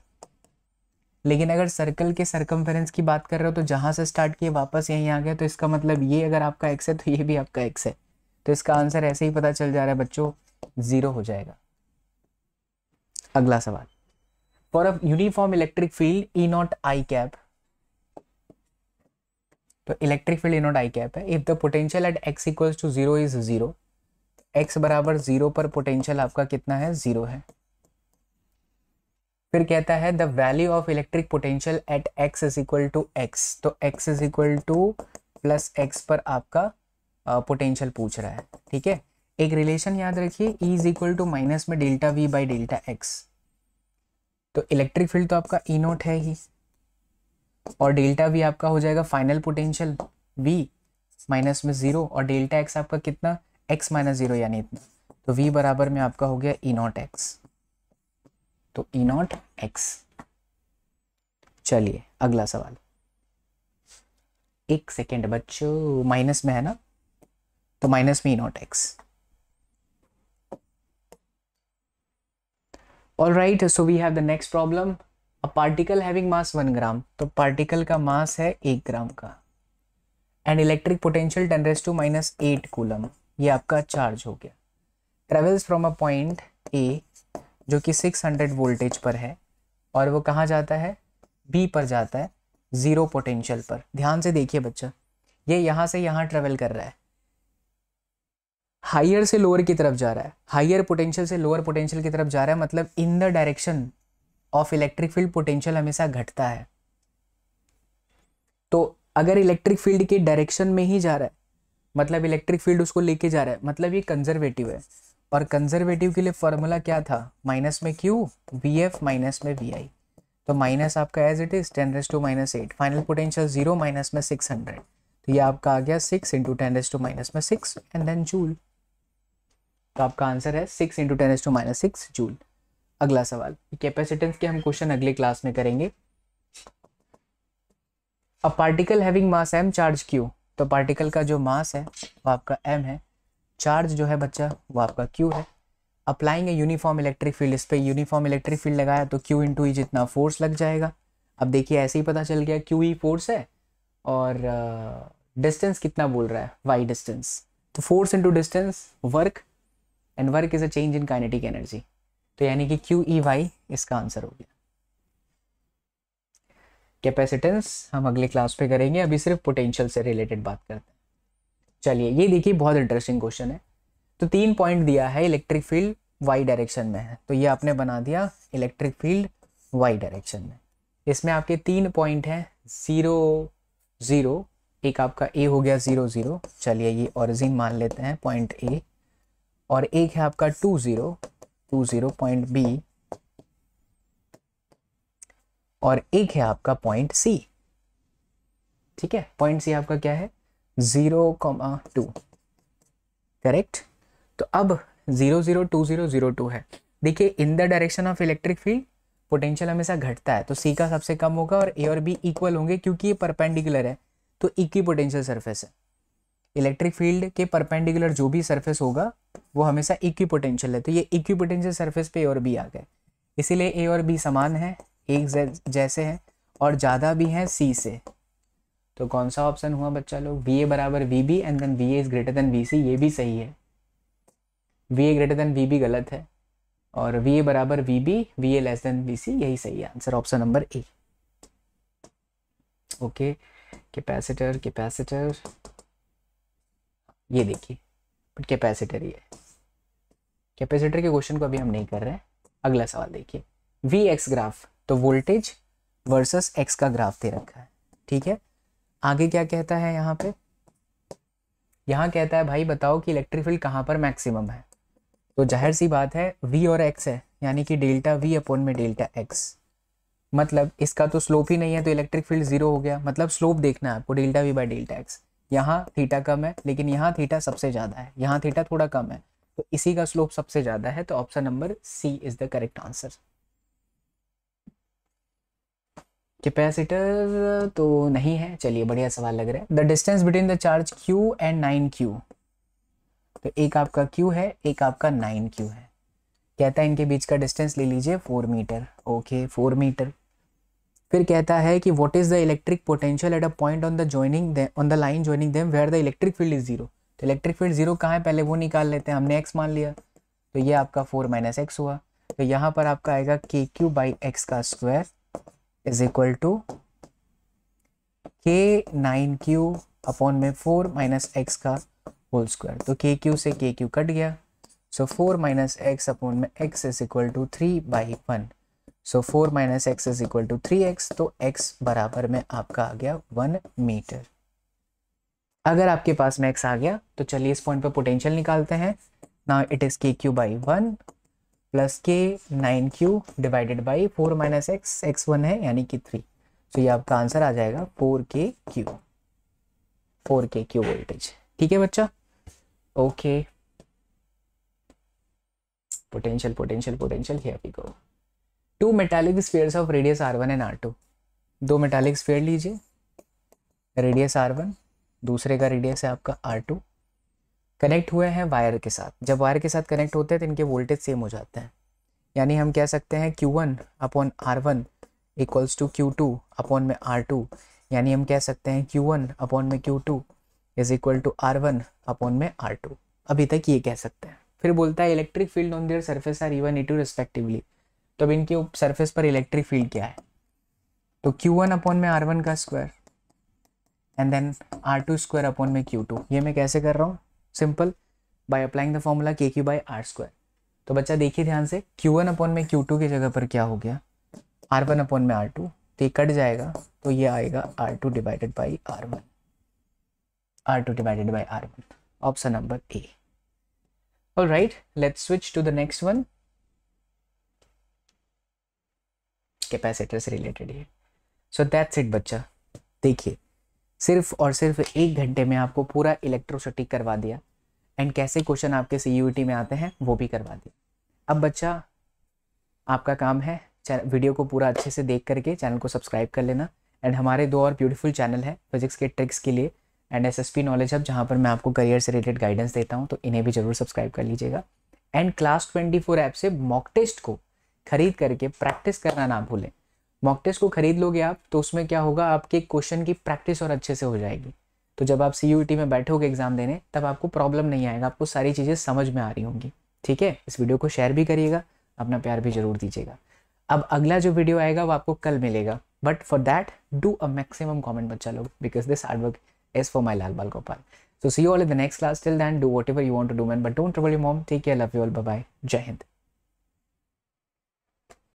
Speaker 1: लेकिन अगर सर्कल के सर्कमफेरेंस की बात कर रहे हो तो जहां से स्टार्ट किए वापस यहीं आ गया, तो इसका मतलब ये अगर आपका x है तो ये भी आपका x है, तो इसका आंसर ऐसे ही पता चल जा रहा है बच्चों, 0 हो जाएगा। अगला सवाल, for a uniform electric field E naught i cap, तो electric field E naught i cap है, if the potential at x equals to 0 is 0, x बराबर 0 पर पोटेंशियल आपका कितना है, 0 है। फिर कहता है the value of electric potential at x is equal to x, तो x is equal to plus x पर आपका पोटेंशियल पूछ रहा है। ठीक है, एक रिलेशन याद रखिए, E is equal to minus में delta V by delta x। तो इलेक्ट्रिक फील्ड तो आपका E नॉट है ही, और डेल्टा V आपका हो जाएगा फाइनल पोटेंशियल V माइनस में 0, और डेल्टा x आपका कितना, x माइनस 0 यानी इतना, तो V बराबर में आपका हो गया E नॉट x, तो E नॉट x। चलिए अगला सवाल, एक सेकेंड बच्चों, माइनस में है ना, तो माइनस में E naught x। All right, so we have the next problem. A particle having mass 1 gram, तो पार्टिकल का मास है 1 ग्राम का, एंड इलेक्ट्रिक पोटेंशियल 10⁻⁸ कूलम, ये आपका चार्ज हो गया। Travels from a point A जो कि 600 वोल्टेज पर है, और वो कहाँ जाता है, बी पर जाता है, जीरो पोटेंशियल पर। ध्यान से देखिए बच्चा, ये यहाँ से यहाँ ट्रेवल कर रहा है, हायर से लोअर की तरफ जा रहा है, हायर पोटेंशियल से लोअर पोटेंशियल की तरफ जा रहा है, मतलब इन the direction of electric field potential हमेशा घटता है। तो अगर इलेक्ट्रिक फील्ड के डायरेक्शन में ही जा रहा है, मतलब इलेक्ट्रिक फील्ड उसको लेके जा रहा है, मतलब ये कंजर्वेटिव है। और कंजर्वेटिव के लिए फॉर्मूला क्या था, माइनस में क्यू वी एफ माइनस में वी आई। तो माइनस आपका as it is 10⁻⁸, final potential 0 minus में 600, तो ये आपका आ गया 6 × 10⁻⁻6 एंड देन जूल। तो आपका आंसर है 6 × 10⁻⁶ जूल। अगला सवाल, कैपेसिटेंस के हम क्वेश्चन अगले क्लास में करेंगे। अ पार्टिकल हैविंग मास m चार्ज q, तो पार्टिकल का जो मास है वो आपका m है, चार्ज जो है बच्चा वो आपका q है। Applying a uniform electric field, इस पर यूनिफॉर्म इलेक्ट्रिक फील्ड लगाया तो q × e जितना फोर्स लग जाएगा। अब देखिए ऐसे ही पता चल गया q e फोर्स है, और डिस्टेंस कितना बोल रहा है, y डिस्टेंस, तो force into distance work, and work is a change in kinetic energy, तो यानी कि q e y इसका आंसर हो गया। कैपेसिटेंस हम अगले क्लास पे करेंगे, अभी सिर्फ पोटेंशियल से रिलेटेड बात करते हैं। चलिए ये देखिए, बहुत इंटरेस्टिंग क्वेश्चन है। तो 3 पॉइंट दिया है, इलेक्ट्रिक फील्ड वाई डायरेक्शन में है, तो ये आपने बना दिया इलेक्ट्रिक फील्ड वाई डायरेक्शन में। इसमें आपके 3 पॉइंट हैं, 0 0, एक आपका ए हो गया 0 0, चलिए ये ओरिजिन मान लेते हैं पॉइंट ए, और एक है आपका 2 0 2 0 पॉइंट बी, और एक है आपका पॉइंट सी। ठीक है, पॉइंट सी आपका क्या है, 0,2, करेक्ट। तो अब 0 0 2 0 0 2 है। देखिए इन the direction of electric field potential हमेशा घटता है, तो सी का सबसे कम होगा, और ए और बी इक्वल होंगे क्योंकि ये परपेंडिकुलर है, तो इक्वी पोटेंशियल सरफेस है। इलेक्ट्रिक फील्ड के परपेंडिकुलर जो भी सरफेस होगा वो हमेशा इक्वी पोटेंशियल है, तो ये इक्वी पोटेंशियल सरफेस पे ए और बी आ गए, इसीलिए ए और बी समान है, एक जैसे हैं, और ज़्यादा भी हैं सी से। तो कौन सा ऑप्शन हुआ बच्चा लोग, वी ए बराबर V B and then V A is greater than V C, ये भी सही है। V A greater than V B गलत है, और वी ए बराबर V B, V A less than V C, यही सही है answer, option number A. Okay, capacitor capacitor, ये देखिए कैपेसिटर ही है। कैपेसिटर के क्वेश्चन को अभी हम नहीं कर रहे हैं। अगला सवाल देखिए, वी एक्स ग्राफ, तो वोल्टेज वर्सेस एक्स का ग्राफ दे रखा है, ठीक है। आगे क्या कहता है यहाँ पे, यहाँ कहता है भाई बताओ कि इलेक्ट्रिक फील्ड कहाँ पर मैक्सिमम है। तो जाहिर सी बात है v और x है, यानी कि डेल्टा v अपॉन में डेल्टा x, मतलब इसका तो स्लोप ही नहीं है, तो इलेक्ट्रिक फील्ड 0 हो गया। मतलब स्लोप देखना है आपको, delta v by delta x। यहाँ थीटा कम है, लेकिन यहाँ थीटा सबसे ज़्यादा है, यहाँ थीटा थोड़ा कम है, तो इसी का स्लोप सबसे ज़्यादा है, तो option number C is the correct answer. Capacitor तो नहीं है, चलिए बढ़िया सवाल लग रहा है। The distance between the charge q and 9q, तो एक आपका q है, एक आपका 9q है। कहता है इनके बीच का डिस्टेंस ले लीजिए 4 मीटर, ओके 4 मीटर। फिर कहता है कि what is the electric potential at a point on the line joining them where the electric field is 0। तो इलेक्ट्रिक फील्ड 0 कहाँ है, पहले वो निकाल लेते हैं, हमने x मान लिया, तो ये आपका 4 - x हुआ। तो यहाँ पर आपका आएगा kq बाई एक्स का square is equal to k9q upon में 4 - x का होल स्क्वायर। तो kq से kq कट गया, सो 4 - x अपॉन में x is equal to 3/1, so 4 - x is equal to 3x, तो x बराबर में आपका आ गया 1 मीटर। अगर आपके पास में x आ गया तो चलिए इस पॉइंट पर पोटेंशियल निकालते हैं। Now it is kq by 1 plus k9q divided by 4 - x, x1 है यानी कि 3, तो ये आपका आंसर आ जाएगा 4kq वोल्टेज। ठीक है बच्चा, okay. Potential potential potential, here we go. 2 metallic spheres of radius r1 and r2, 2 metallic sphere लीजिए, रेडियस r1, दूसरे का रेडियस है आपका r2, कनेक्ट हुए हैं वायर के साथ। जब वायर के साथ कनेक्ट होते हैं तो इनके वोल्टेज सेम हो जाते हैं, यानी हम कह सकते हैं Q1 upon R1 equals to Q2 upon में R2, यानी हम कह सकते हैं Q1 अपॉन में Q2 is equal to R1 upon में R2। अभी तक ये कह सकते हैं। फिर बोलता है electric field on their surface are E1 E2 respectively. तो अब इनके सरफेस पर इलेक्ट्रिक फील्ड क्या है, तो Q1 अपॉन में R1 का square and then R2 square upon में Q2। ये मैं कैसे कर रहा हूँ, simple, by applying the formula KQ by R square. तो बच्चा देखिए ध्यान से, Q1 अपॉन में Q2 की जगह पर क्या हो गया, R1 अपॉन में R2, तो ये कट जाएगा, तो ये आएगा R2 divided by R1, R2 divided by R1, option number A. Alright, let's switch to the next one, capacitor से रिलेटेड है। सो दैट्स इट बच्चा। देखिए सिर्फ और सिर्फ 1 घंटे में आपको पूरा इलेक्ट्रोस्टैटिक करवा दिया एंड कैसे क्वेश्चन आपके CUET में आते हैं वो भी करवा दिया। अब बच्चा आपका काम है वीडियो को पूरा अच्छे से देख करके चैनल को सब्सक्राइब कर लेना। एंड हमारे 2 और ब्यूटीफुल चैनल है फिजिक्स के ट्रिक्स के लिए एंड SSP नॉलेज हब, जहाँ पर मैं आपको करियर से रिलेटेड गाइडेंस देता हूँ, तो इन्हें भी जरूर सब्सक्राइब कर लीजिएगा। एंड क्लास 24 ऐप से मॉक टेस्ट को खरीद करके प्रैक्टिस करना ना भूलें। मॉक टेस्ट को खरीद लोगे आप तो उसमें क्या होगा, आपके क्वेश्चन की प्रैक्टिस और अच्छे से हो जाएगी। तो जब आप CUET में बैठोगे एग्जाम देने तब आपको प्रॉब्लम नहीं आएगा, आपको सारी चीज़ें समझ में आ रही होंगी। ठीक है, इस वीडियो को शेयर भी करिएगा, अपना प्यार भी जरूर दीजिएगा। अब अगला जो वीडियो आएगा वो आपको कल मिलेगा, but for that do a maximum comment बच्चा लोग, because this hard work is for my Lal Bal Gopal. So see you all in the next class. Till then, do whatever you want to do, man. But don't trouble your mom. Take care. Love you all. Bye bye. Jai Hind.